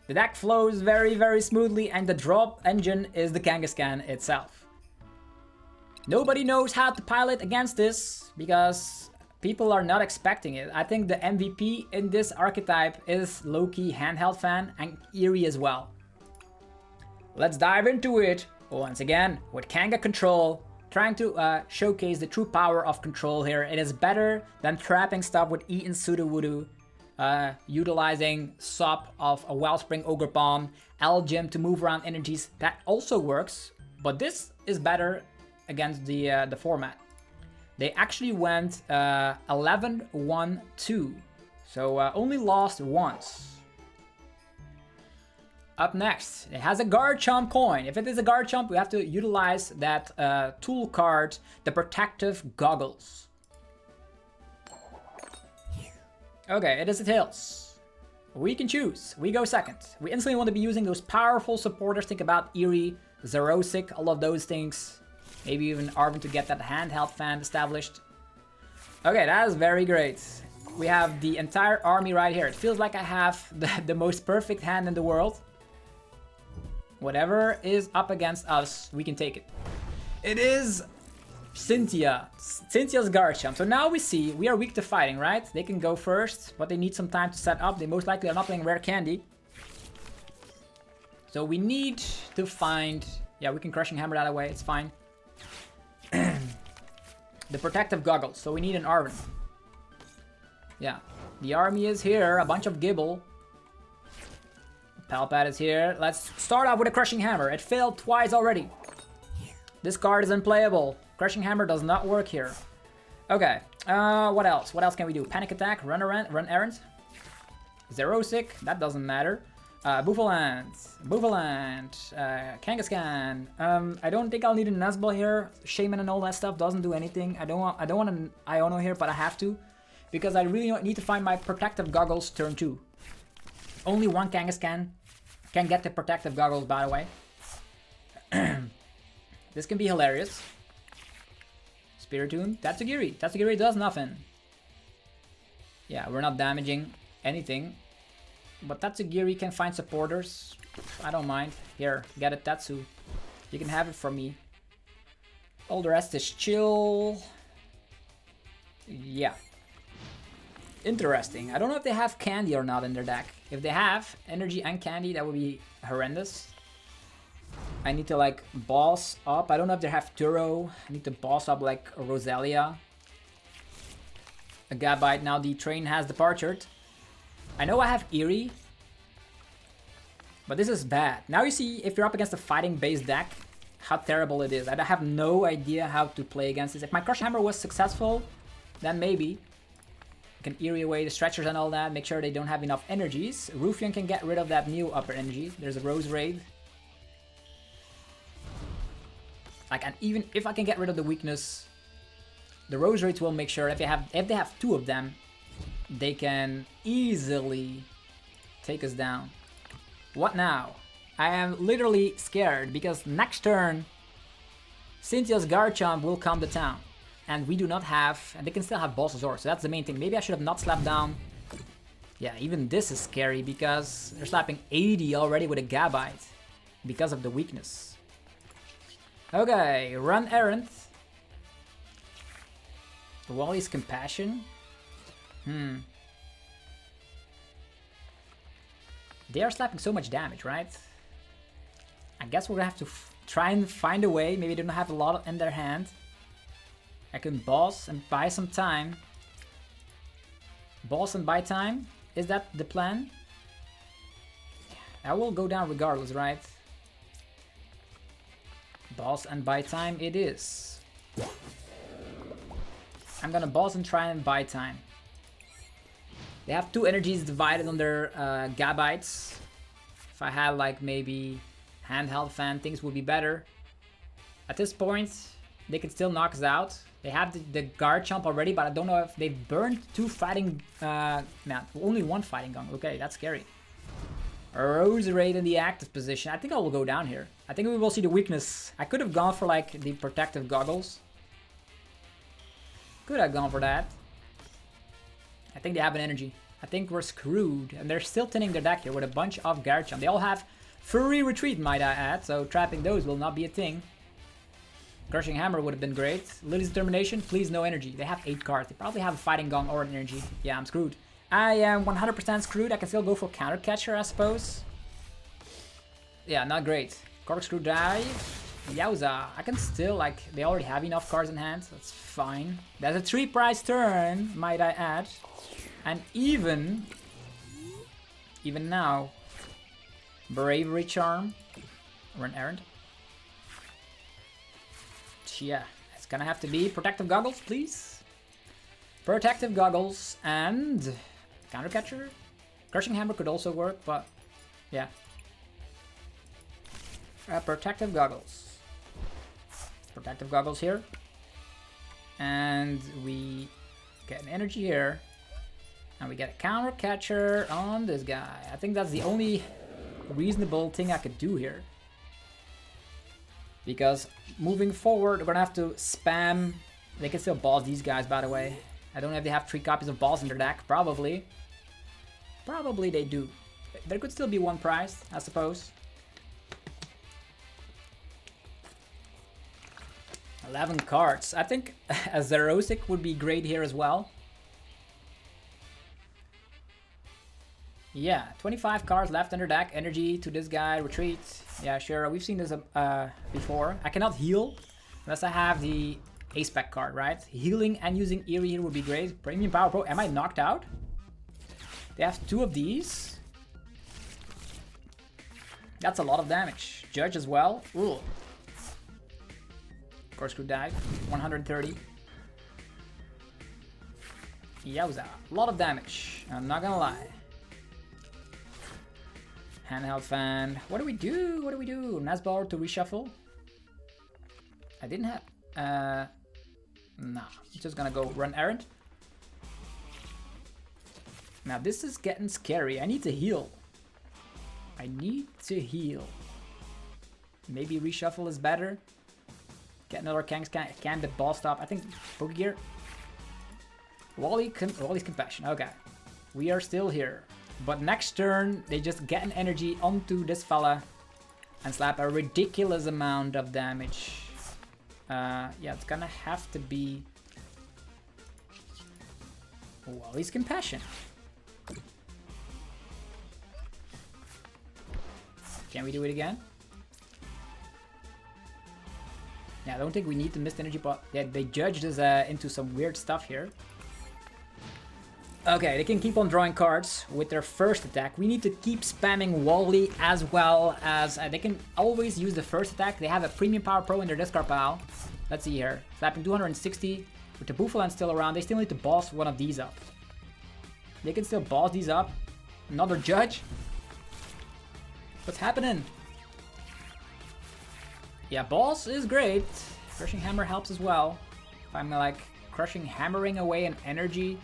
The deck flows very, very smoothly, and the drop engine is the Kangaskhan itself. Nobody knows how to pilot against this because people are not expecting it. I think the MVP in this archetype is low-key Handheld Fan and Eerie as well. Let's dive into it once again with Kanga Control, trying to showcase the true power of control here. It is better than trapping stuff with Eaten Sudowoodo, utilizing Sop of a Wellspring Ogerpon, L-Gym to move around energies. That also works, but this is better against the format. They actually went 11-1-2, so only lost once. Up next, it has a Garchomp coin. If it is a Garchomp, we have to utilize that tool card, the Protective Goggles. Okay, it is a Tails. We can choose. We go second. We instantly want to be using those powerful supporters. Think about Eerie, Xerosic, all of those things. Maybe even Arven to get that Handheld Fan established. Okay, that is very great. We have the entire army right here. It feels like I have the most perfect hand in the world. Whatever is up against us, we can take it. It is Cynthia. Cynthia's Garchomp. So now we see we are weak to fighting, right? They can go first, but they need some time to set up. They most likely are not playing Rare Candy. So we need to find... Yeah, we can Crushing Hammer that away. It's fine. The Protective Goggles, so we need an Arven. Yeah, the army is here, a bunch of Gibble. Palpad is here. Let's start off with a Crushing Hammer. It failed twice already. This card is unplayable. Crushing Hammer does not work here. Okay, what else? What else can we do? Panic Attack, Run Errand. Xerosic, that doesn't matter. Bouffalant, Kangaskhan. I don't think I'll need a Nuzball here. Shaman and all that stuff doesn't do anything. I don't want an Iono here, but I have to. Because I really need to find my Protective Goggles turn 2. Only one Kangaskhan can get the Protective Goggles, by the way. This can be hilarious. Spiritomb, Tatsugiri. Tatsugiri does nothing. Yeah, we're not damaging anything. But Tatsugiri can find supporters. I don't mind. Here, get it, Tatsu. You can have it from me. All the rest is chill. Yeah. Interesting. I don't know if they have Candy or not in their deck. If they have Energy and Candy, that would be horrendous. I need to like boss up. I don't know if they have Turo. I need to boss up like a Roselia. A Gabite. Now the train has departed. I know I have Eerie, but this is bad. Now you see, if you're up against a fighting-based deck, how terrible it is. I have no idea how to play against this. If my Crush Hammer was successful, then maybe. I can Eerie away the stretchers and all that, make sure they don't have enough energies. Ruffian can get rid of that new upper energy. There's a Rose Raid. Like, and even if I can get rid of the weakness, the Rose Raids will make sure if they have two of them, they can easily take us down. What now? I am literally scared because next turn Cynthia's Garchomp will come to town. And we do not have, and they can still have Bulbasaur, so that's the main thing. Maybe I should have not slapped down Yeah, even this is scary because they're slapping 80 already with a Gabite because of the weakness. Okay, run errant. Wally's compassion. They are slapping so much damage, right? I guess we're gonna have to try and find a way. Maybe they don't have a lot in their hand. I can boss and buy some time. Boss and buy time? Is that the plan? I will go down regardless, right? Boss and buy time it is. I'm gonna boss and try and buy time. They have 2 energies divided on their Gabites. If I had like maybe handheld fan, things would be better. At this point, they can still knock us out. They have the Garchomp already, but I don't know if they've burned 2 fighting... only 1 fighting gong. Okay, that's scary. Roserade in the active position. I think I will go down here. I think we will see the weakness. I could have gone for like the protective goggles. Could have gone for that. I think they have an energy. I think we're screwed. And they're still thinning their deck here with a bunch of Garchomp. They all have Furry Retreat, might I add. So trapping those will not be a thing. Crushing Hammer would have been great. Lily's Determination, please no energy. They have 8 cards. They probably have a Fighting Gong or an energy. Yeah, I'm screwed. I am 100% screwed. I can still go for Counter Catcher, I suppose. Yeah, not great. Corkscrew Dive. Yowza. I can still, like, they already have enough cards in hand. That's fine. That's a 3-prize turn, might I add. And even now, Bravery Charm. Run errand. Yeah, it's gonna have to be Protective Goggles, please. Protective Goggles and Counter Catcher. Crushing Hammer could also work, but yeah. Protective Goggles. Protective Goggles here. And we get an energy here. And we get a Counter Catcher on this guy. I think that's the only reasonable thing I could do here. Because moving forward, we're gonna have to spam. They can still boss these guys, by the way. I don't know if they have 3 copies of boss in their deck. Probably. Probably they do. There could still be 1 prize, I suppose. 11 cards. I think a Zerosic would be great here as well. Yeah, 25 cards left in their deck. Energy to this guy, retreat. Yeah, sure, we've seen this before. I cannot heal unless I have the Ace-Spec card, right? Healing and using Eerie here would be great. Premium Power Pro. Am I knocked out? They have 2 of these. That's a lot of damage. Judge as well. Ooh. Corkscrew Dive. 130. Yowza. A lot of damage. I'm not gonna lie. Handheld Fan. What do we do? What do we do? Nazbar to reshuffle. I didn't have... nah. I'm just gonna go run errand. Now this is getting scary. I need to heal. I need to heal. Maybe reshuffle is better. Get another Kangaskhan. Can the ball stop? I think Pokegear. Wally's Compassion. Okay. We are still here. But next turn, they just get an energy onto this fella and slap a ridiculous amount of damage. Yeah, it's gonna have to be Wally's Compassion. Can we do it again? Yeah, I don't think we need to miss energy, but yeah, they judged us into some weird stuff here. Okay, they can keep on drawing cards with their first attack. We need to keep spamming Wally as well as they can always use the first attack. They have a Premium Power Pro in their discard pile. Let's see here. Slapping 260 with the Bouffalant still around. They still need to boss one of these up. They can still boss these up. Another Judge. What's happening? Yeah, boss is great. Crushing Hammer helps as well. If I'm like hammering away an energy.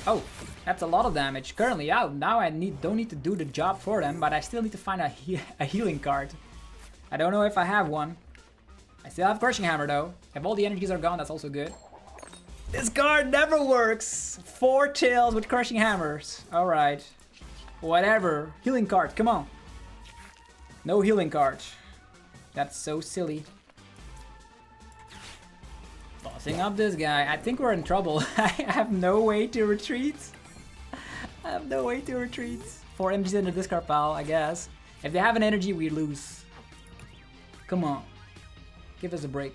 Oh, that's a lot of damage. Currently out. Now I don't need to do the job for them, but I still need to find a healing card. I don't know if I have one. I still have Crushing Hammer though. If all the energies are gone, that's also good. This card never works. 4 tails with crushing hammers. Alright. Whatever. Healing card, come on. No healing card. That's so silly. Tossing up this guy. I think we're in trouble. I have no way to retreat. I have no way to retreat. 4 energies in the discard pile, I guess. If they have an energy, we lose. Come on. Give us a break.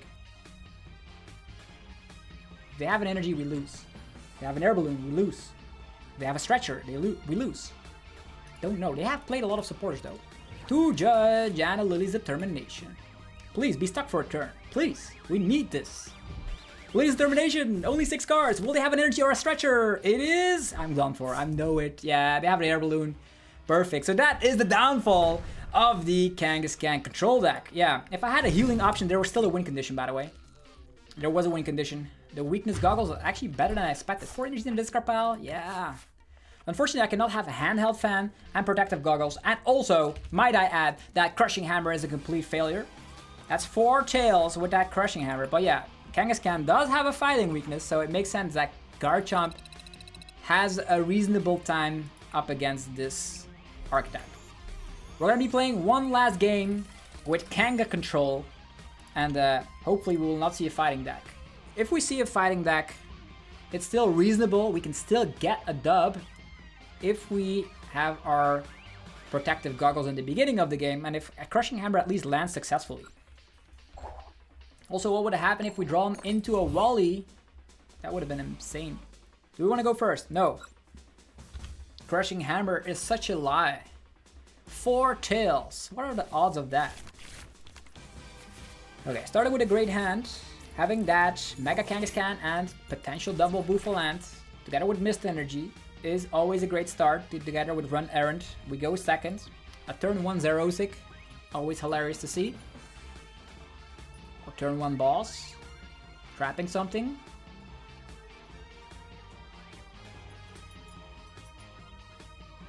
If they have an energy, we lose. If they have an air balloon, we lose. If they have a stretcher, we lose. Don't know. They have played a lot of supporters though. To judge Anna Lily's determination. Please be stuck for a turn. Please. We need this. Lily's determination. Only 6 cards. Will they have an energy or a stretcher? It is. I'm done for. I know it. Yeah, they have an air balloon. Perfect. So that is the downfall of the Kangaskhan control deck. Yeah, if I had a healing option, there was still a win condition, by the way. There was a win condition. The weakness goggles are actually better than I expected. 4 energies in the discard pile. Yeah. Unfortunately, I cannot have a handheld fan and protective goggles. And also, might I add, that crushing hammer is a complete failure. That's 4 tails with that crushing hammer. But yeah, Kangaskhan does have a fighting weakness, so it makes sense that Garchomp has a reasonable time up against this archetype. We're gonna be playing one last game with Kanga control, and hopefully we will not see a fighting deck. If we see a fighting deck, it's still reasonable. We can still get a dub if we have our protective goggles in the beginning of the game, and if a crushing hammer at least lands successfully. Also, what would have happened if we draw him into a Wally? That would have been insane. Do we want to go first? No. Crushing hammer is such a lie. 4 tails. What are the odds of that? Okay, starting with a great hand. Having that Mega Kangaskhan and potential double Bouffalant together with Mist Energy is always a great start. Together with Run Errant, we go second. A turn 1 Xerosic, always hilarious to see. Or turn 1 Boss, trapping something.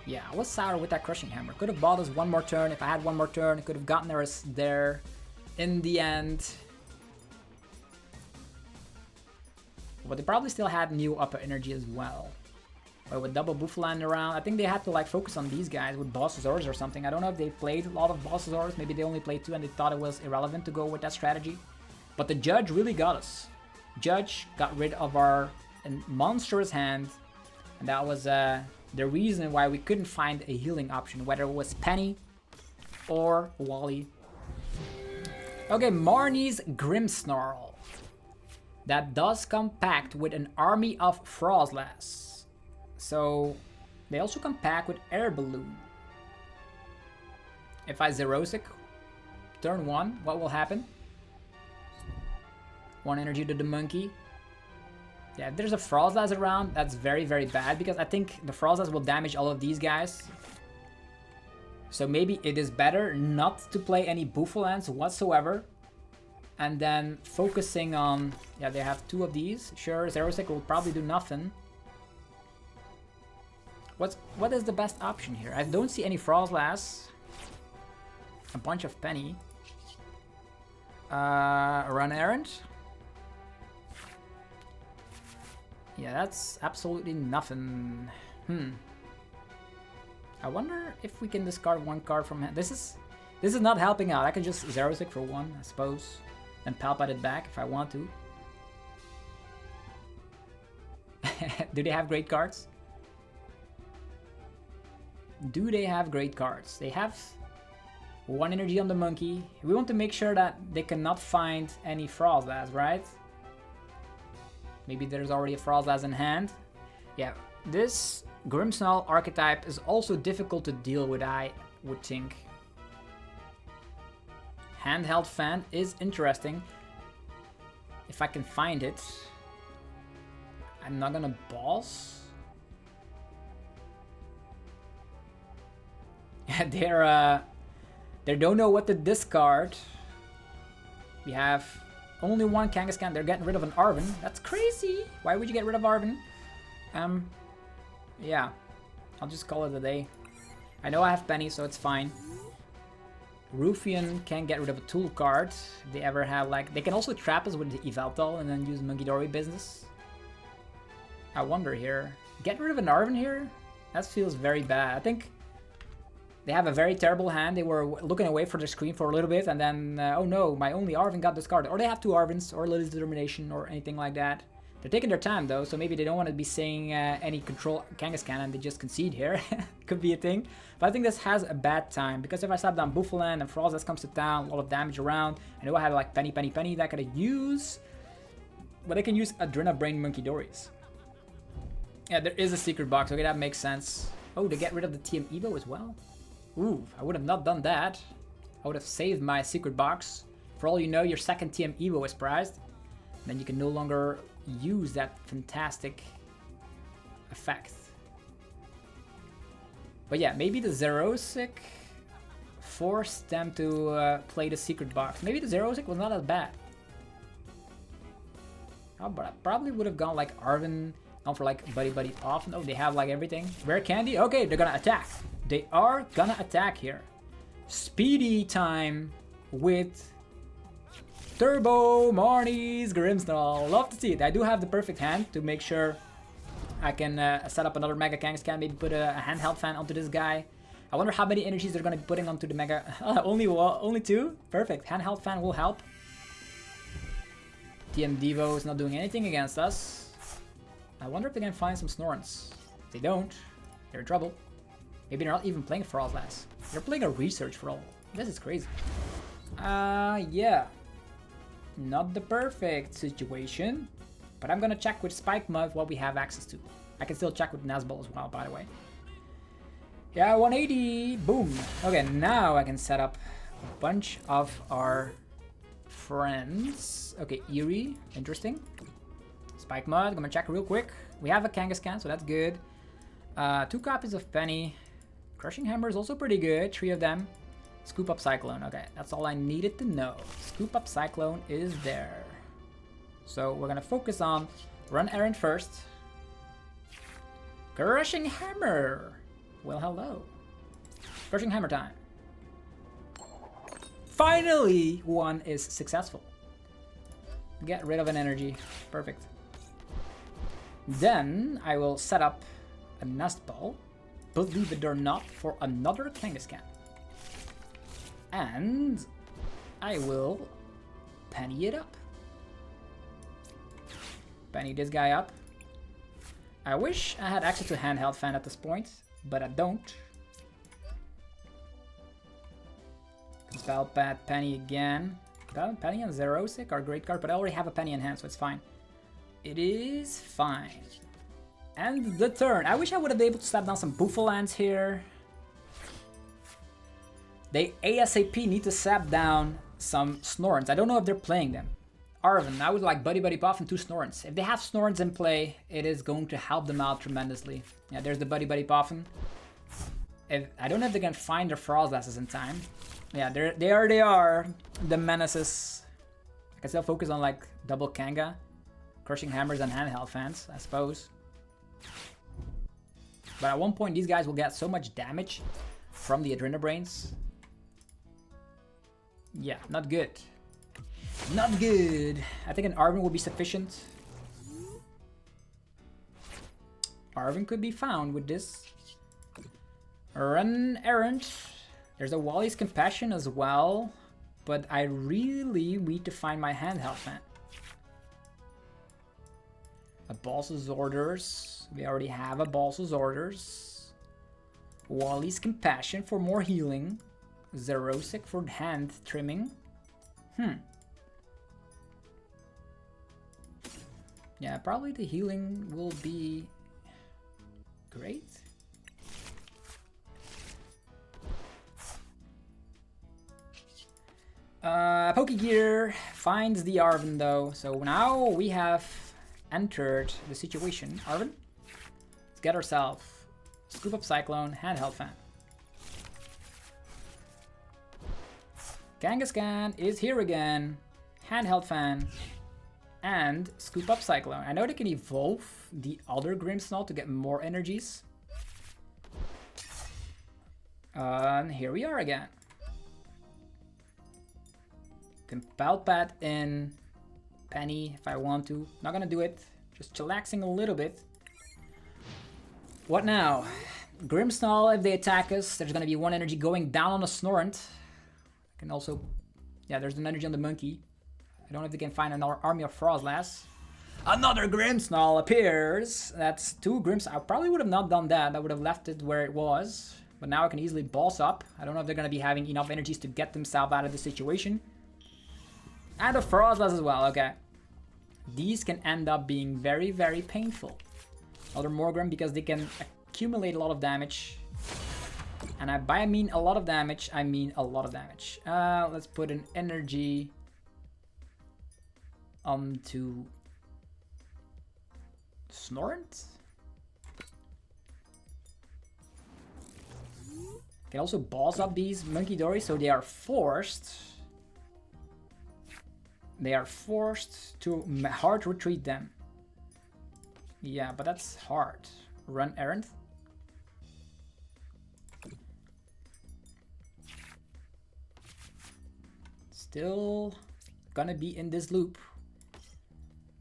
Yeah, I was sour with that crushing hammer. Could have bought us one more turn. If I had one more turn, could have gotten us there in the end. But they probably still had new upper energy as well. But with double Bouffalant around, I think they had to like focus on these guys with Bossasaurus or something. I don't know if they played a lot of Bossasaurus. Maybe they only played 2 and they thought it was irrelevant to go with that strategy. But the Judge really got us. Judge got rid of our monstrous hand. And that was the reason why we couldn't find a healing option, whether it was Penny or Wally. Okay, Marnie's Grimmsnarl. That does come packed with an army of Frostlass. So they also come packed with Air Balloon. If I Xerosic, turn 1, what will happen? 1 energy to the monkey. Yeah, if there's a Frostlass around, that's very, very bad, because I think the Frostlass will damage all of these guys. So maybe it is better not to play any Bouffalants whatsoever. And then focusing on... Yeah, they have 2 of these. Sure, Xerosic will probably do nothing. What is the best option here? I don't see any Frostlass. A bunch of Penny. Run Errant. Yeah, that's absolutely nothing. I wonder if we can discard 1 card from hand. This is not helping out. I can just Xerosic for 1, I suppose. Then Palpate it back if I want to. Do they have great cards? Do they have great cards? They have 1 energy on the monkey. We want to make sure that they cannot find any Frostlass, right? Maybe there's already a Frostlass in hand. Yeah, this Grimmsnarl archetype is also difficult to deal with, I would think. Handheld fan is interesting. If I can find it. I'm not gonna boss. They don't know what to discard. We have only 1 Kangaskhan. They're getting rid of an Arven. That's crazy. Why would you get rid of Arven? Yeah. I'll just call it a day. I know I have Penny, so it's fine. Ruffian can get rid of a tool card. If they ever have like... They can also trap us with the Yveltal and then use Munkidori business. I wonder here. Get rid of an Arven here? That feels very bad. I think they have a very terrible hand. They were looking away from the screen for a little bit, and then, oh no, my only Arven got discarded. Or they have two Arvens, or Lily's Determination, or anything like that. They're taking their time though, so maybe they don't want to be saying any control Kangaskhan and they just concede here. Could be a thing. But I think this has a bad time, because if I slap down Bouffalant and Frostlass comes to town, a lot of damage around. I know I have like Penny that I could use. But I can use Adrena Brain Monkey Dories. Yeah, there is a secret box. Okay, that makes sense. Oh, they get rid of the TM Evo as well? Ooh, I would have not done that. I would have saved my secret box. For all you know, your second TM Evo is prized. Then you can no longer use that fantastic effect. But yeah, maybe the Zerosic forced them to play the secret box. Maybe the Zerosic was not as bad. Oh, but I probably would have gone like Arven, gone for like Buddy Puff. Oh, they have like everything. Rare Candy? Okay, they're gonna attack. They are gonna attack here. Speedy time with Turbo Marnie's Grimmsnarl. Love to see it. I do have the perfect hand to make sure I can set up another Mega Kangaskhan, maybe put a handheld fan onto this guy. I wonder how many energies they're gonna be putting onto the Mega. Only two? Perfect. Handheld fan will help. TM Devo is not doing anything against us. I wonder if they can find some Snorns. If they don't, they're in trouble. Maybe they're not even playing Frostlass. They're playing a research for all. This is crazy. Yeah. Not the perfect situation. But I'm gonna check with Spike Mud what we have access to. I can still check with Nazball as well, by the way. Yeah, 180. Boom. Okay, now I can set up a bunch of our friends. Okay, Eerie. Interesting. Spike Mud. I'm gonna check real quick. We have a Kangaskhan, so that's good. 2 copies of Penny. Crushing Hammer is also pretty good. 3 of them. Scoop Up Cyclone. Okay, that's all I needed to know. Scoop Up Cyclone is there. So we're gonna focus on Run Errand first. Crushing Hammer. Well, hello. Crushing Hammer time. Finally, one is successful. Get rid of an energy. Perfect. Then I will set up a Nest Ball, believe it or not, for another Kangaskhan. And I will Penny it up. Penny this guy up. I wish I had access to handheld fan at this point, but I don't. Spell Pad Penny again. Penny and Zerosic are great card, but I already have a Penny in hand, so it's fine. It is fine. And the turn. I wish I would have been able to slap down some Bouffalants here. They ASAP need to slap down some Snorns. I don't know if they're playing them. Arven, I would like Buddy Puff and 2 Snorns. If they have Snorns in play, it is going to help them out tremendously. Yeah, there's the Buddy Puffin. I don't know if they can find their Frostlasses in time. Yeah, they are the menaces. I can still focus on like double Kanga, Crushing Hammers, and handheld fans, I suppose. But at one point, these guys will get so much damage from the Adrenabrains. Yeah, not good. Not good. I think an Arven will be sufficient. Arven could be found with this. Run Errand. There's a Wally's Compassion as well. But I really need to find my handheld fan. A Boss's Orders. We already have a Boss's Orders. Wally's Compassion for more healing. Zerosic for hand trimming. Yeah, probably the healing will be great. Pokegear finds the Arven though, so now we have entered the situation. Arven, let's get ourselves Scoop Up Cyclone, handheld fan. Kangaskhan is here again, handheld fan, and Scoop Up Cyclone. I know they can evolve the other Grimmsnarl to get more energies. And here we are again. Compel Pad in Penny if I want to. Not gonna do it. Just chillaxing a little bit. What now? Grimmsnarl, if they attack us, there's gonna be 1 energy going down on a Snorant. I can also... Yeah, there's an energy on the monkey. I don't know if they can find another army of Frostlass. Another Grimmsnarl appears. That's 2 Grims. I probably would have not done that. I would have left it where it was. But now I can easily boss up. I don't know if they're gonna be having enough energies to get themselves out of the situation. And a Frostlass as well, okay. These can end up being very, very painful. Other Morgrim because they can accumulate a lot of damage. And by I mean a lot of damage, I mean a lot of damage. Let's put an energy onto Snorant. Can also boss up these Monkey Dories, so they are forced. They are forced to hard retreat them. Yeah, but that's hard. Run errand. Still gonna be in this loop.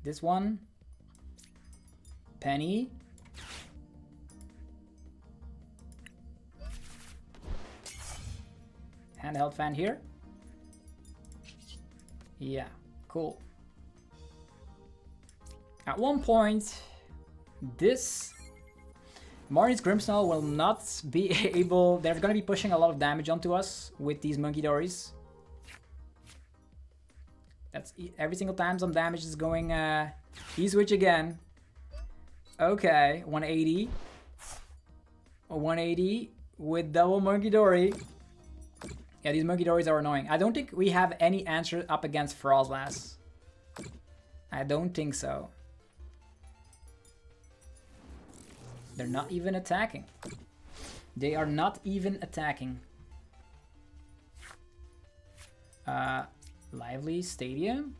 This one. Penny. Handheld fan here. Yeah, cool. At one point, this Marnie's Grimmsnarl will not be able... They're going to be pushing a lot of damage onto us with these Monkey Dories. That's every single time some damage is going E-switch again. Okay, 180. 180 with double Monkey Dory. Yeah, these Monkey Dories are annoying. I don't think we have any answer up against Frostlass. I don't think so. They're not even attacking. They are not even attacking. Lively Stadium.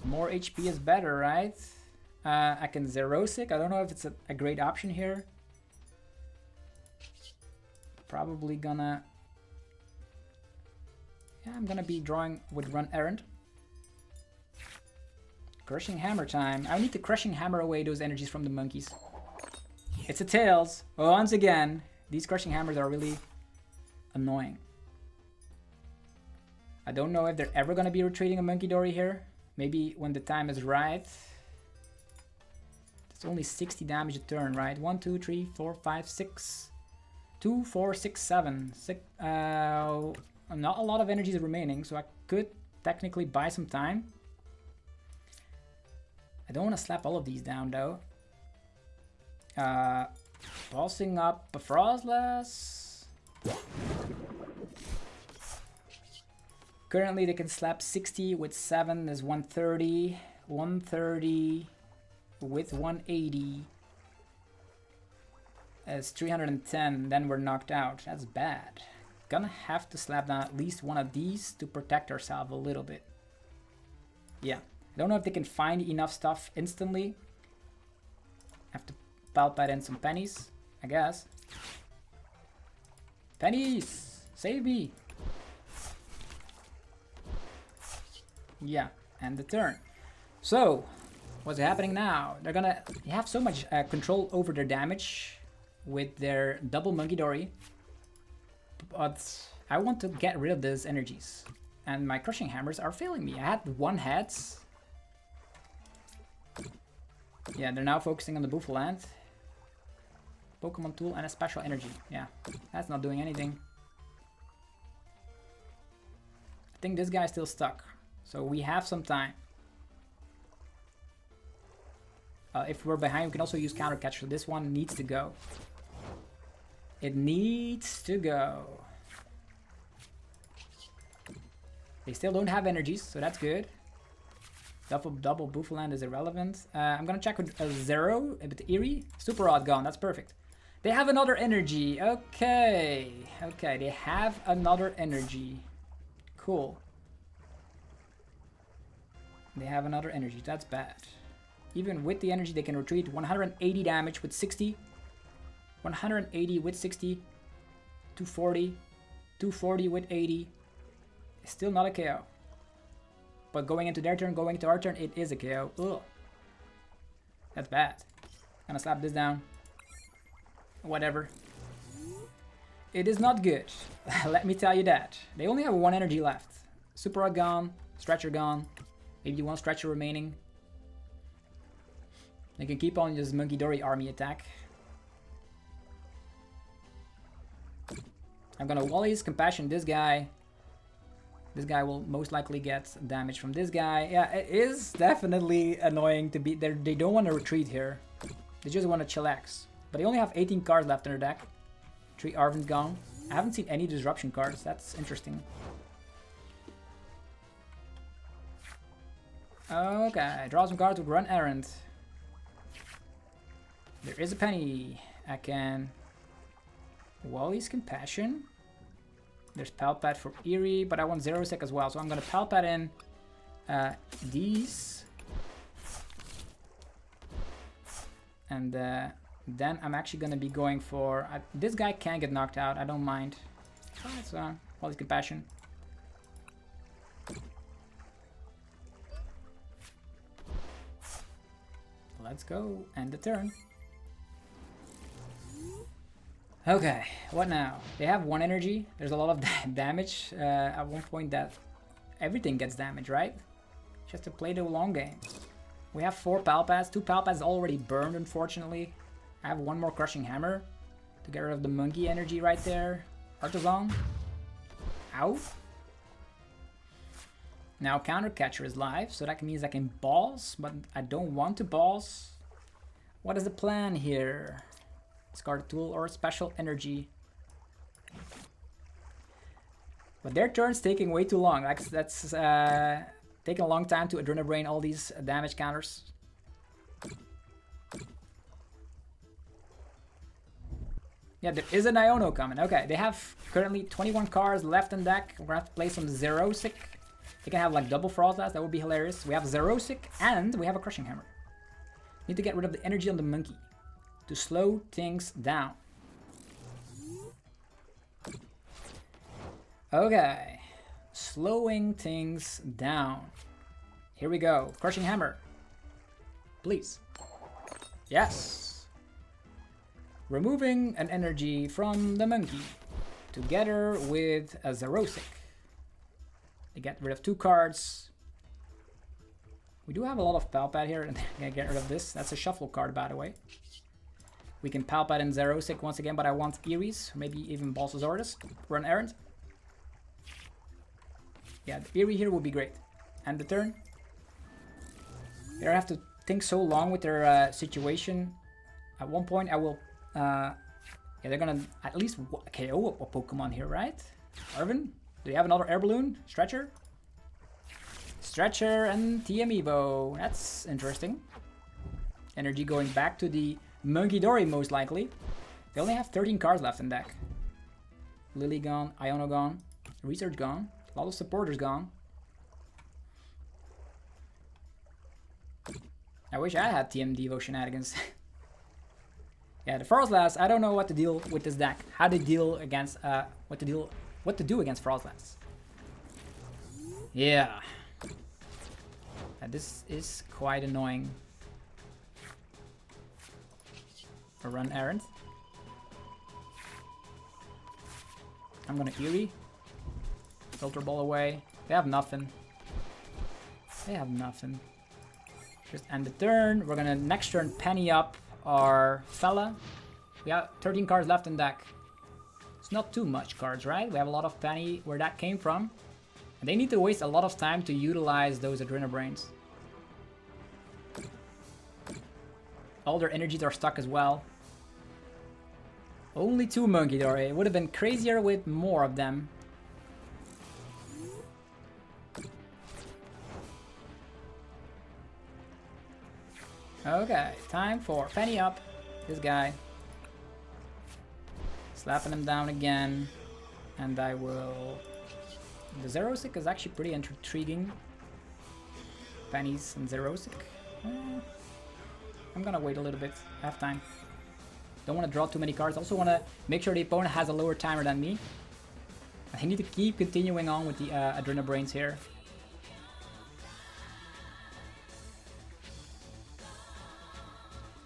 More HP is better, right? I can Zerosic. I don't know if it's a great option here. Probably gonna... Yeah, I'm gonna be drawing with Run Errand. Crushing Hammer time. I need to Crushing Hammer away those energies from the monkeys. It's a Tails. Once again, these Crushing Hammers are really annoying. I don't know if they're ever gonna be retreating a Monkey Dory here. Maybe when the time is right. It's only 60 damage a turn, right? 1, 2, 3, 4, 5, 6. 2, 4, 6, 7. Not a lot of energy is remaining, so I could technically buy some time. I don't want to slap all of these down, though. Bossing up a Frostlass. Currently, they can slap 60 with 7 is 130. 130 with 180 is 310. Then we're knocked out. That's bad. Gonna have to slap down at least one of these to protect ourselves a little bit. Yeah. I don't know if they can find enough stuff instantly. Have to palpate in some pennies, I guess. Pennies! Save me! Yeah, and the turn. So, what's happening now? They're gonna have so much control over their damage with their double Monkey Dory. But I want to get rid of those energies. And my Crushing Hammers are failing me. I had 1 heads. Yeah, they're now focusing on the Bouffalant. Pokemon tool and a special energy. Yeah, that's not doing anything. I think this guy's still stuck. So we have some time. If we're behind, we can also use Counter Catch. So this one needs to go. It needs to go. They still don't have energies, so that's good. Double Bouffalant is irrelevant. I'm gonna check with a Zero, a bit Eerie. Super Rod gone, that's perfect. They have another energy. Okay. Okay, they have another energy. Cool. They have another energy, that's bad. Even with the energy, they can retreat 180 damage with 60. 180 with 60. 240. 240 with 80. Still not a KO. But going into their turn, going to our turn, it is a KO. Ugh. That's bad. Gonna slap this down. Whatever. It is not good. Let me tell you that. They only have 1 energy left. Super Rod gone. Stretcher gone. Maybe 1 Stretcher remaining. They can keep on this Monkey Dory army attack. I'm gonna Wally's Compassion this guy. This guy will most likely get damage from this guy. Yeah, it is definitely annoying to be there. They don't want to retreat here. They just want to chillax. But they only have 18 cards left in their deck. 3 Arven's gone. I haven't seen any disruption cards. That's interesting. Okay, draw some cards with Run Errand. There is a penny. I can... Wally's Compassion. There's Palpat for Eerie, but I want Zero Sick as well. So I'm going to Palpat in these. And then I'm actually going to be going for... this guy can get knocked out. I don't mind. It's Wally's Compassion. Let's go. End the turn. Okay, what now? They have 1 energy. There's a lot of damage. At one point that everything gets damage, right? Just to play the long game. We have 4 Palpats. 2 Palpats already burned, unfortunately. I have 1 more Crushing Hammer to get rid of the monkey energy right there. Artisan. Ow. Now Counter Catcher is live, so that means I can balls, but I don't want to balls. What is the plan here? Discard a tool or a special energy. But their turn's taking way too long. That's taking a long time to Adrenal Brain all these damage counters. Yeah, there is an Iono coming. Okay, they have currently 21 cards left in deck. We're gonna have to play some Zerosic. They can have like double Frostlass. That would be hilarious. We have Zerosic and we have a Crushing Hammer. Need to get rid of the energy on the monkey to slow things down. Okay, slowing things down. Here we go. Crushing Hammer. Please. Yes. Removing an energy from the monkey together with a Zerosic. They get rid of 2 cards. We do have a lot of Palpat here, and I'm gonna get rid of this. That's a shuffle card, by the way. We can Palpat in Zerosic once again, but I want Eerie's, maybe even Balsazardus. Run Errand. Yeah, the Eerie here would be great. And the turn. They don't have to think so long with their situation. At one point, I will... yeah, they're gonna at least KO a Pokemon here, right? Arven? Do you have another Air Balloon? Stretcher? Stretcher and TM Evo. That's interesting. Energy going back to the Monkey Dory, most likely. They only have 13 cards left in deck. Lily gone, Iono gone, Research gone, a lot of supporters gone. I wish I had TM Devo shenanigans. Yeah, the Frostlass, I don't know what to deal with this deck. How to deal against, what to do against Frostlass. Yeah. This is quite annoying. A Run Errand. I'm gonna Eerie. Filter Ball away. They have nothing. They have nothing. Just end the turn. We're gonna next turn penny up our fella. We have 13 cards left in deck. It's not too much cards, right? We have a lot of penny where that came from. And they need to waste a lot of time to utilize those Adrenal Brains. All their energies are stuck as well. Only 2 Monkey Dory. It would have been crazier with more of them. Okay, time for penny up. This guy. Slapping him down again. And I will... The Zerosic is actually pretty intriguing. Pennies and Zerosic. I'm gonna wait a little bit. I have time. Don't want to draw too many cards. Also want to make sure the opponent has a lower timer than me. I need to keep continuing on with the Adrenal Brains here.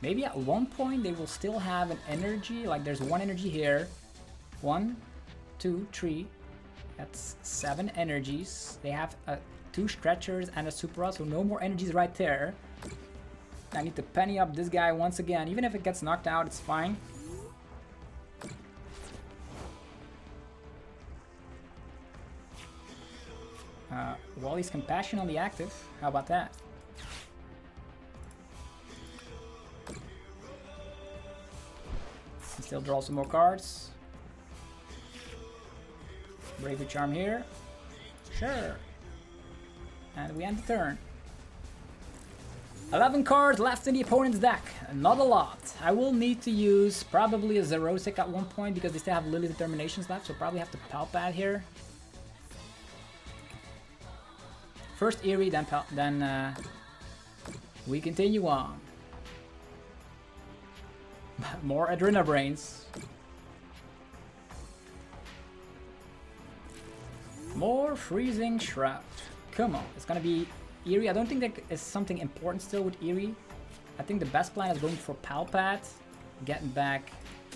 Maybe at one point they will still have an energy. Like there's one energy here. 1, 2, 3. That's 7 energies. They have 2 stretchers and a super rod, so no more energies right there. I need to penny up this guy once again. Even if it gets knocked out, it's fine. Wally's Compassion on the active. How about that? Still draw some more cards. Bravery Charm here. Sure. And we end the turn. 11 cards left in the opponent's deck. Not a lot. I will need to use probably a Xerosic at one point because they still have Lily Determinations left, so probably have to Palpad here. First Eerie, then we continue on. More Adrenabrains. More Freezing Shroud. Come on, it's gonna be Eerie. I don't think there is something important still with Eerie. I think the best plan is going for Palpad, getting back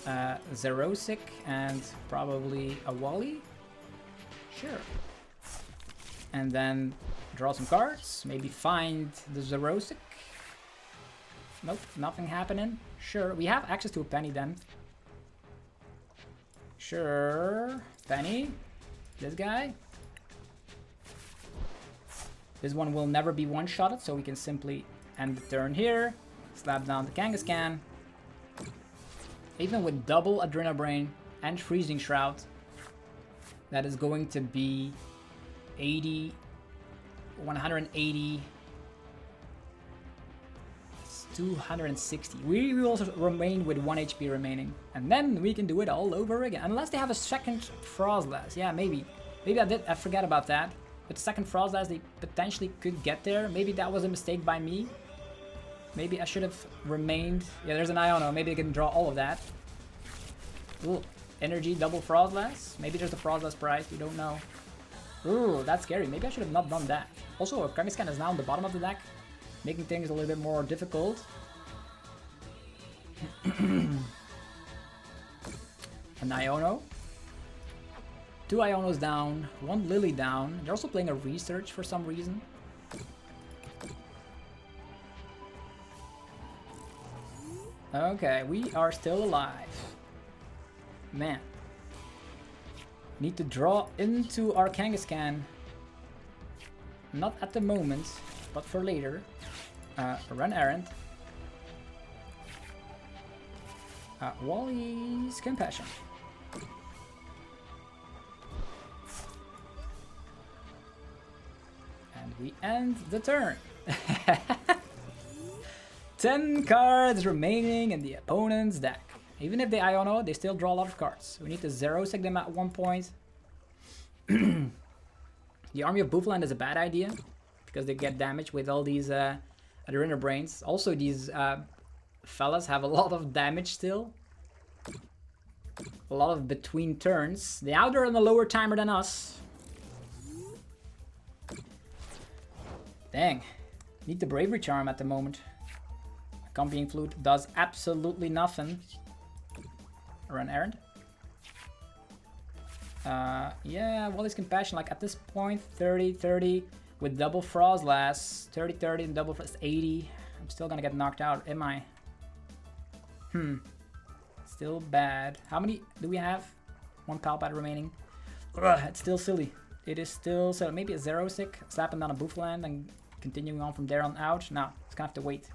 Xerosic, and probably a Wally. Sure. And then draw some cards. Maybe find the Xerosic. Nope, nothing happening. Sure, we have access to a penny then. Sure, penny. This guy. This one will never be one-shotted, so we can simply end the turn here. Slap down the Kangaskhan. Even with double Adrenabrain and Freezing Shroud, that is going to be 80, 180, 260. We will also remain with 1 HP remaining. And then we can do it all over again. Unless they have a second Frostlass. Yeah, maybe. Maybe I forgot about that. With the second Frostlass, they potentially could get there. Maybe that was a mistake by me. Maybe I should have remained. Yeah, there's an Iono. Maybe I can draw all of that. Ooh, energy, double Frostlass. Maybe there's a Frostlass prize. We don't know. Ooh, that's scary. Maybe I should have not done that. Also, Kangaskhan is now on the bottom of the deck, making things a little bit more difficult. An Iono. 2 Ionos down, 1 Lily down. They're also playing a Research for some reason. Okay, we are still alive. Man. Need to draw into our Kangaskhan. Not at the moment, but for later. Run errand. Wally's Compassion. And we end the turn. 10 cards remaining in the opponent's deck. Even if they Iono, they still draw a lot of cards. We need to Xerosic them at one point. The Army of Bouffalant is a bad idea, because they get damaged with all these Adrenabrains. Also, these fellas have a lot of damage still. A lot of between turns. They're on a lower timer than us. Dang. Need the Bravery Charm at the moment. Accompanying Flute does absolutely nothing. Run errand. Yeah, Wally's Compassion, like at this point, 30-30 with double Frostlass. 30-30 and double Frost 80. I'm still gonna get knocked out, am I? Still bad. How many do we have? 1 Palpad remaining. Ugh, it's still silly. It is still silly. Maybe a Xerosic, slapping down a Bouffalant and continuing on from there on out. No, it's gonna have to wait.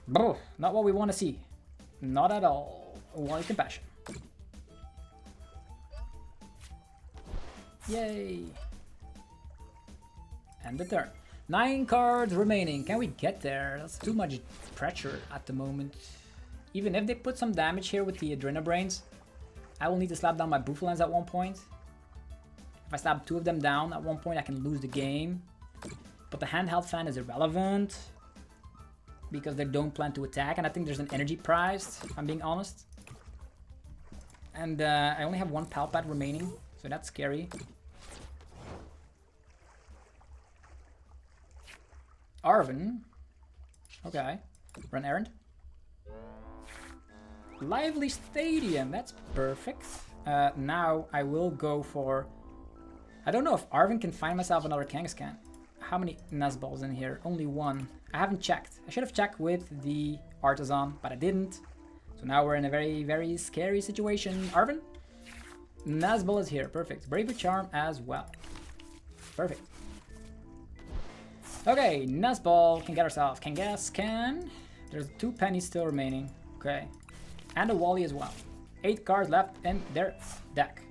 Bro, not what we want to see. Not at all. Wally's Compassion. Yay. End the turn. 9 cards remaining. Can we get there? That's too much pressure at the moment. Even if they put some damage here with the Adrenabrains, I will need to slap down my Bouffalants at one point. If I slap 2 of them down at one point, I can lose the game. But the handheld fan is irrelevant, because they don't plan to attack, and I think there's an energy prize, if I'm being honest. And I only have 1 Palpad remaining, so that's scary. Arven. Okay. Run errand. Lively Stadium, that's perfect. Now I will go for... I don't know if Arvin can find myself another Kangaskhan. How many Nuzballs in here? Only one. I haven't checked. I should have checked with the Artisan, but I didn't. So now we're in a very, very scary situation. Arvin? Nuzball is here. Perfect. Bravery Charm as well. Perfect. Okay, Nuzball can get ourselves Kangaskhan. There's 2 pennies still remaining. Okay. And a Wally as well. 8 cards left in their deck.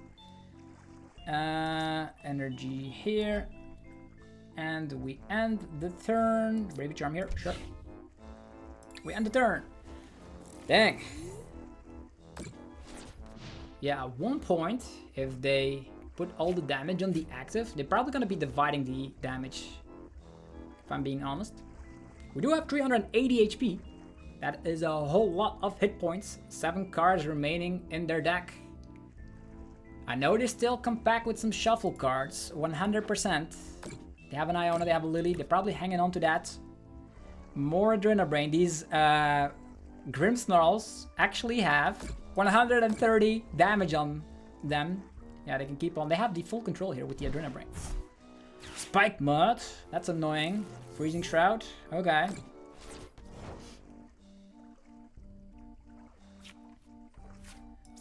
Energy here. And we end the turn. Bravery Charm here. Sure. We end the turn. Dang. Yeah, at one point, if they put all the damage on the active, they're probably going to be dividing the damage. If I'm being honest. We do have 380 HP. That is a whole lot of hit points. 7 cards remaining in their deck. I know they still come back with some shuffle cards. 100%. They have an Iona, they have a Lily. They're probably hanging on to that. More Adrenabrain. These Grimmsnarls actually have 130 damage on them. Yeah, they can keep on. They have the full control here with the Adrenabrain. Spike Mud. That's annoying. Freezing Shroud. Okay.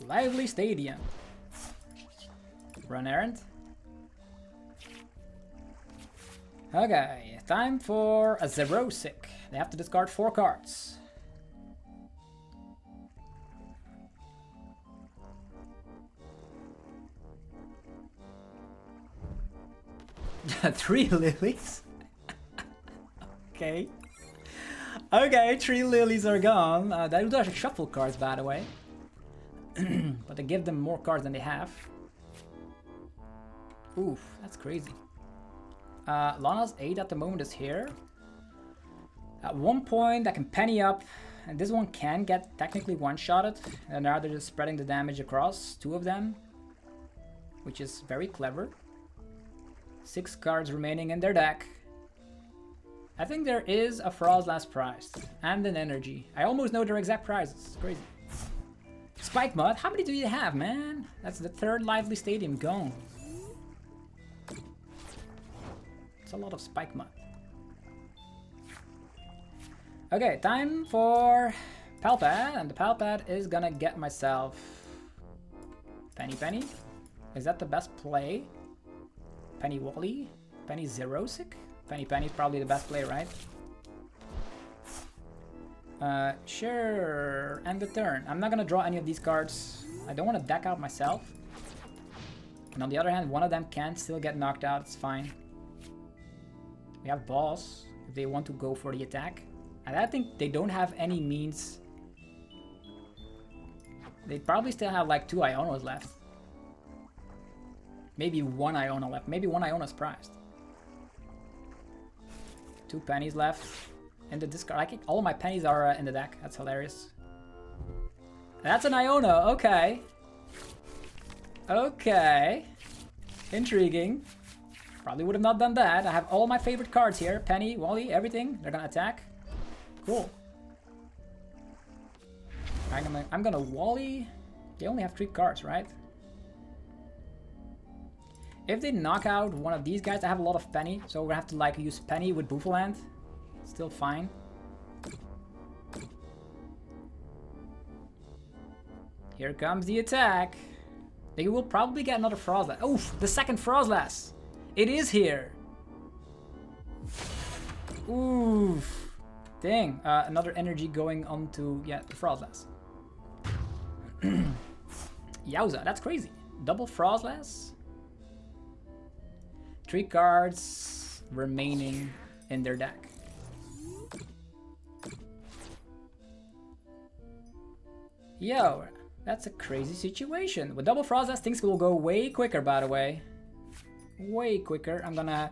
Lively Stadium. Run errand. Okay, time for a Xerosic. They have to discard 4 cards. Three lilies? Okay. Okay, 3 lilies are gone. They do actually shuffle cards, by the way. But they give them more cards than they have. Oof, that's crazy. Lana's 8 at the moment is here. At one point I can penny up, and this one can get technically one-shotted. And now they're just spreading the damage across 2 of them, which is very clever. 6 cards remaining in their deck. I think there is a Frostlass prize and an energy. I almost know their exact prizes. It's crazy. Spike Mud, how many do you have, man? That's the 3rd Lively Stadium gone. It's a lot of Spike Mud. Okay, time for Palpad, and the Palpad is gonna get myself Penny. Is that the best play? Penny Wally? Penny Xerosic? Penny is probably the best play, right? Sure. End the turn. I'm not gonna draw any of these cards. I don't want to deck out myself. And on the other hand, one of them can still get knocked out. It's fine. We have Boss if they want to go for the attack. And I think they don't have any means. They probably still have like 2 Ionas left. Maybe 1 Iona left. Maybe 1 Iona's prized. 2 pennies left in the discard. I think all of my pennies are in the deck. That's hilarious. That's an Iona. Okay. Okay. Intriguing. Probably would have not done that. I have all my favorite cards here. Penny, Wally, everything. They're gonna attack. Cool. I'm gonna Wally. They only have 3 cards, right? If they knock out one of these guys, I have a lot of Penny, so we're gonna have to like use Penny with Bouffalant. Still fine. Here comes the attack. They will probably get another Frostlass. Oof, the second Frostlass. It is here. Oof. Dang, another energy going on to, yeah, the Frostlass. Yowza, that's crazy. Double Frostlass. 3 cards remaining in their deck. Yo, that's a crazy situation. With double Frostlass, things will go way quicker, by the way. Way quicker. I'm gonna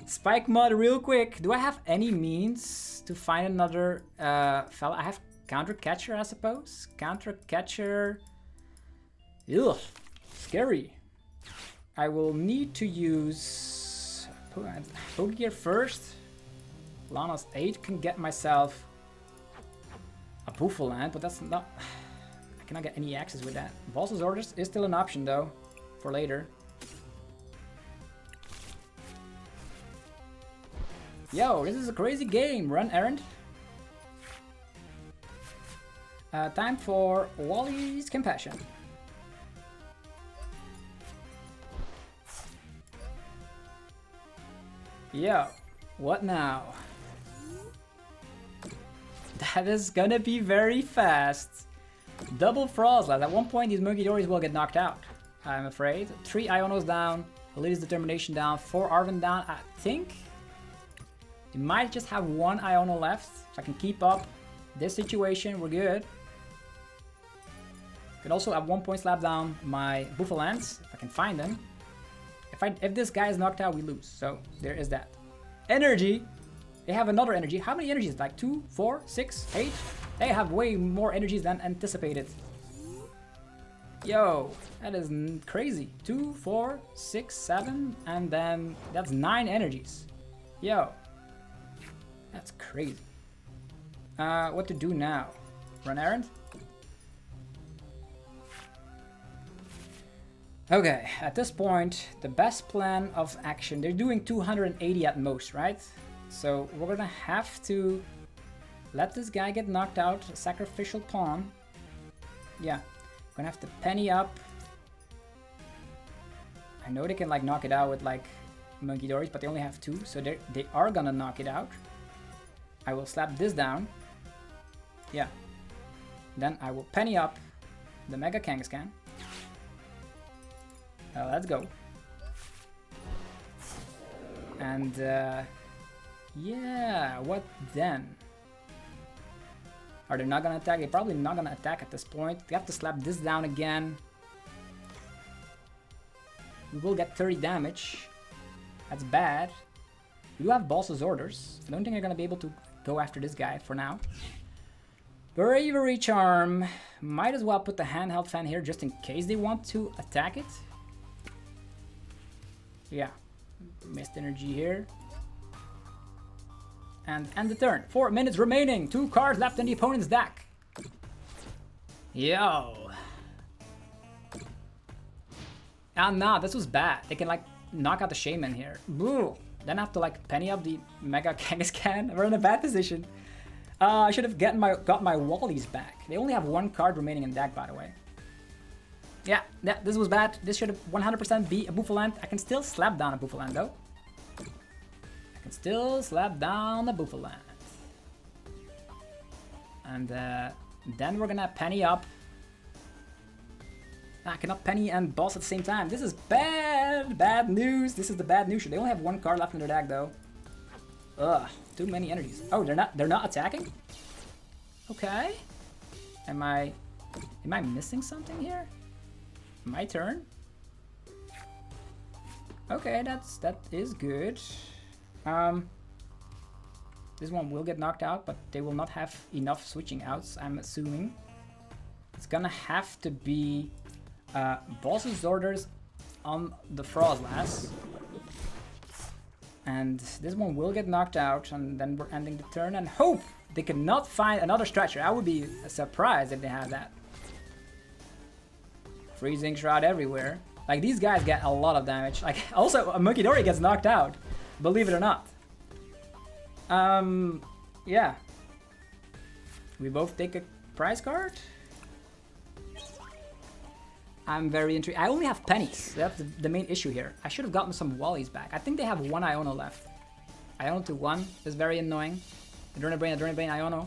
Spike Mud real quick. Do I have any means to find another fella? I have Counter Catcher, I suppose. Counter Catcher. Ugh, scary. I will need to use Pokegear first. Lana's 8 can get myself a Bouffalant, but that's not... cannot get any access with that. Boss's Orders is still an option though, for later. Yo, this is a crazy game. Run errand. Time for Wally's Compassion. Yo, what now? That is gonna be very fast. Double Frostlass. At one point, these Mugidoris will get knocked out, I'm afraid. 3 Ionos down, Elite's Determination down, 4 Arven down. I think you might just have 1 Iono left. If I can keep up this situation, we're good. Could also at one point slap down my Bouffalants, if I can find them. If this guy is knocked out, we lose. So there is that. Energy. They have another energy. How many energies? Like 2, 4, 6, 8? They have way more energies than anticipated. Yo, that is crazy. 2, 4, 6, 7, and then that's 9 energies. Yo, that's crazy. What to do now? Run errand? Okay, at this point, the best plan of action, they're doing 280 at most, right? So we're gonna have to let this guy get knocked out, sacrificial pawn. Yeah, gonna have to penny up. I know they can like knock it out with like Mugidoris, but they only have 2, so they are gonna knock it out. I will slap this down. Yeah. Then I will penny up the Mega Kangaskhan. Let's go. And yeah, what then? Are they not gonna attack? They're probably not gonna attack at this point. They have to slap this down again. We will get 30 damage. That's bad. We do have Boss's Orders. I don't think they're gonna be able to go after this guy for now. Bravery Charm. Might as well put the handheld fan here just in case they want to attack it. Yeah, missed energy here. And end the turn. 4 minutes remaining. 2 cards left in the opponent's deck. Yo. Ah, nah, this was bad. They can like knock out the Shaman here. Boo. Then I have to like penny up the Mega Kangaskhan. We're in a bad position. I should have got my Wallies back. They only have 1 card remaining in deck, by the way. Yeah, this was bad. This should have 100% be a Bouffalant. I can still slap down a Bouffalant though. I can still slap down a Bouffalant. And then we're gonna penny up. I cannot penny and boss at the same time. This is bad. Bad news. This is the bad news. They only have 1 card left in their deck though. Ugh, too many energies. Oh, they're not attacking? Okay. Am I missing something here? My turn. Okay, that is good. This one will get knocked out, but they will not have enough switching outs, I'm assuming. It's gonna have to be Boss's Orders on the Frostlass. And this one will get knocked out, and then we're ending the turn and hope they cannot find another stretcher. I would be surprised if they have that. Freezing Shroud everywhere. Like, these guys get a lot of damage. Like, also, a Mukidori gets knocked out, believe it or not. Yeah. We both take a prize card? I'm very intrigued. I only have pennies. That's the main issue here. I should have gotten some Wallies back. I think they have 1 Iono left. Iono to 1 is very annoying. Adrenaline Brain, Iono.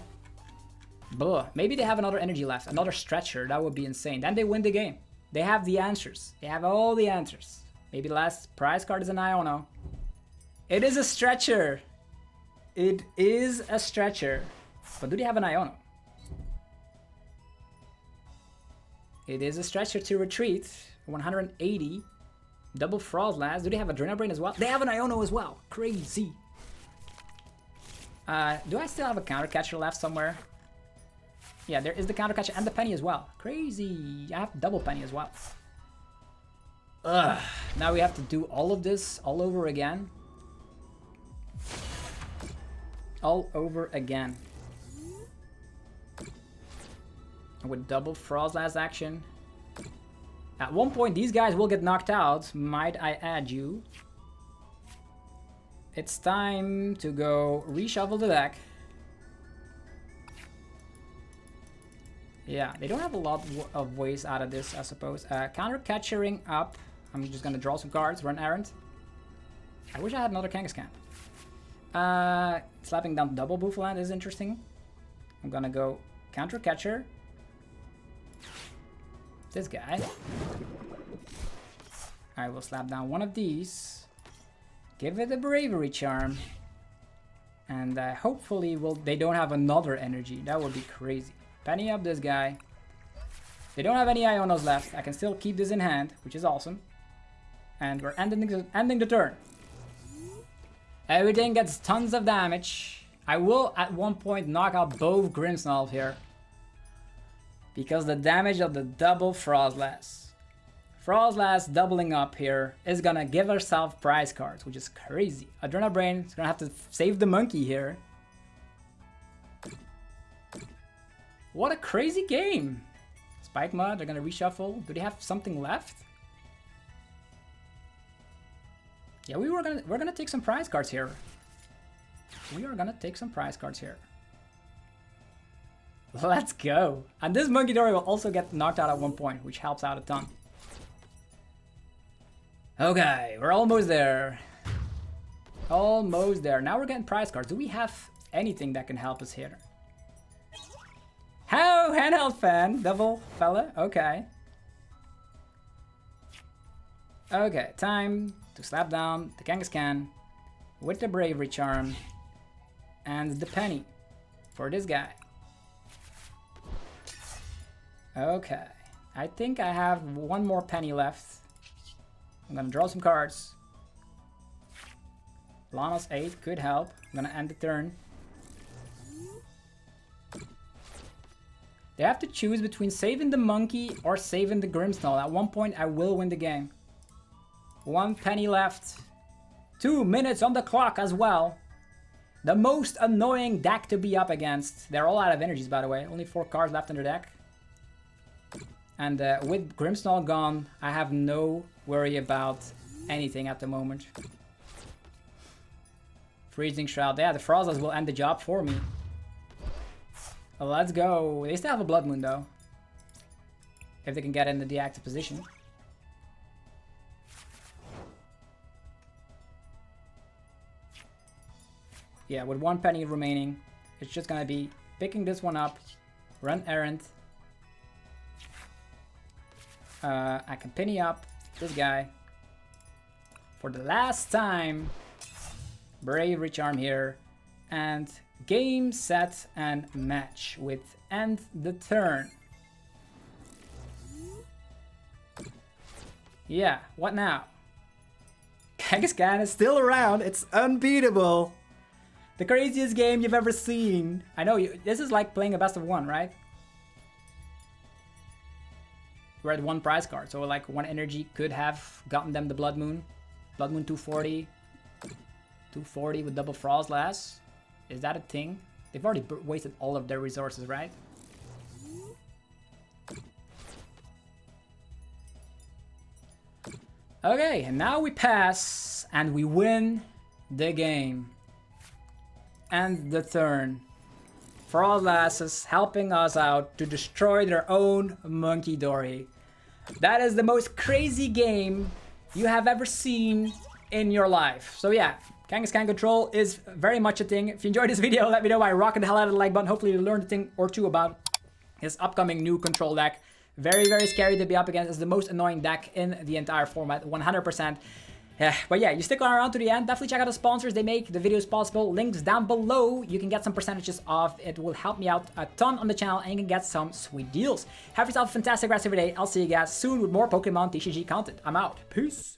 Blah. Maybe they have another energy left. Another stretcher. That would be insane. Then they win the game. They have the answers. They have all the answers. Maybe the last prize card is an Iono. It is a stretcher. It is a stretcher. But do they have an Iono? It is a stretcher to retreat. 180. Double Frostlass. Do they have Adrenaline Brain as well? They have an Iono as well. Crazy. Do I still have a counter catcher left somewhere? Yeah, there is the counter catcher and the penny as well. Crazy. I have double penny as well. Ugh. Now we have to do all of this all over again. All over again. with double Frostlass action. At one point, these guys will get knocked out, might I add you. It's time to go reshuffle the deck. Yeah, they don't have a lot of ways out of this, I suppose. Counter catchering up. I'm just gonna draw some cards, run errand. I wish I had another Kangaskhan. Slapping down double Bouffalant is interesting. I'm gonna go counter catcher. This guy. I will slap down one of these. Give it a Bravery Charm. And hopefully they don't have another energy. That would be crazy. Penny up this guy. They don't have any Ionos left. I can still keep this in hand, which is awesome. And we're ending the turn. Everything gets tons of damage. I will at one point knock out both Grimmsnarl here. Because the damage of the double Frostlass. Frostlass doubling up here is gonna give herself prize cards, which is crazy. Adrenal Brain is gonna have to save the monkey here. What a crazy game! Spike Mud, they're gonna reshuffle. Do they have something left? Yeah, we're gonna take some prize cards here. We are gonna take some prize cards here. Let's go! And this Monkey Dory will also get knocked out at one point, which helps out a ton. Okay, we're almost there. Almost there. Now we're getting prize cards. Do we have anything that can help us here? How handheld fan, double fella. Okay. Okay, time to slap down the Kangaskhan with the Bravery Charm and the penny for this guy. Okay, I think I have one more penny left. I'm gonna draw some cards. Lana's 8 could help. I'm gonna end the turn. They have to choose between saving the monkey or saving the Grimmsnarl. At one point, I will win the game. 1 penny left. 2 minutes on the clock as well. The most annoying deck to be up against. They're all out of energies, by the way. Only 4 cards left in their deck. And with Grimmsnarl gone, I have no worry about anything at the moment. Freezing Shroud. Yeah, the Frostlass will end the job for me. Let's go. They still have a Blood Moon though. If they can get into the active position. Yeah, with 1 penny remaining, it's just gonna be picking this one up, run errand. I can penny up this guy. For the last time, Bravery Charm here. And game, set, and match with end the turn. Yeah, what now? Kangaskhan is still around. It's unbeatable. The craziest game you've ever seen. I know, this is like playing a best of 1, right? We're at 1 prize card, so like 1 energy could have gotten them the Blood Moon. Blood Moon 240. 240 with double Frostlass. Is that a thing? They've already wasted all of their resources, right? Okay, and now we pass and we win the game. And the turn. Frostlass is helping us out to destroy their own Monkey Dory. That is the most crazy game you have ever seen in your life. So yeah, Kangaskhan control is very much a thing. If you enjoyed this video, let me know by rocking the hell out of the like button. Hopefully you learned a thing or two about his upcoming new control deck. Very, very scary to be up against. It's the most annoying deck in the entire format, 100%. But yeah, you stick around to the end. Definitely check out the sponsors. They make the videos possible. Links down below. You can get some percentages off. It will help me out a ton on the channel and you can get some sweet deals. Have yourself a fantastic rest of your day. I'll see you guys soon with more Pokemon TCG content. I'm out. Peace.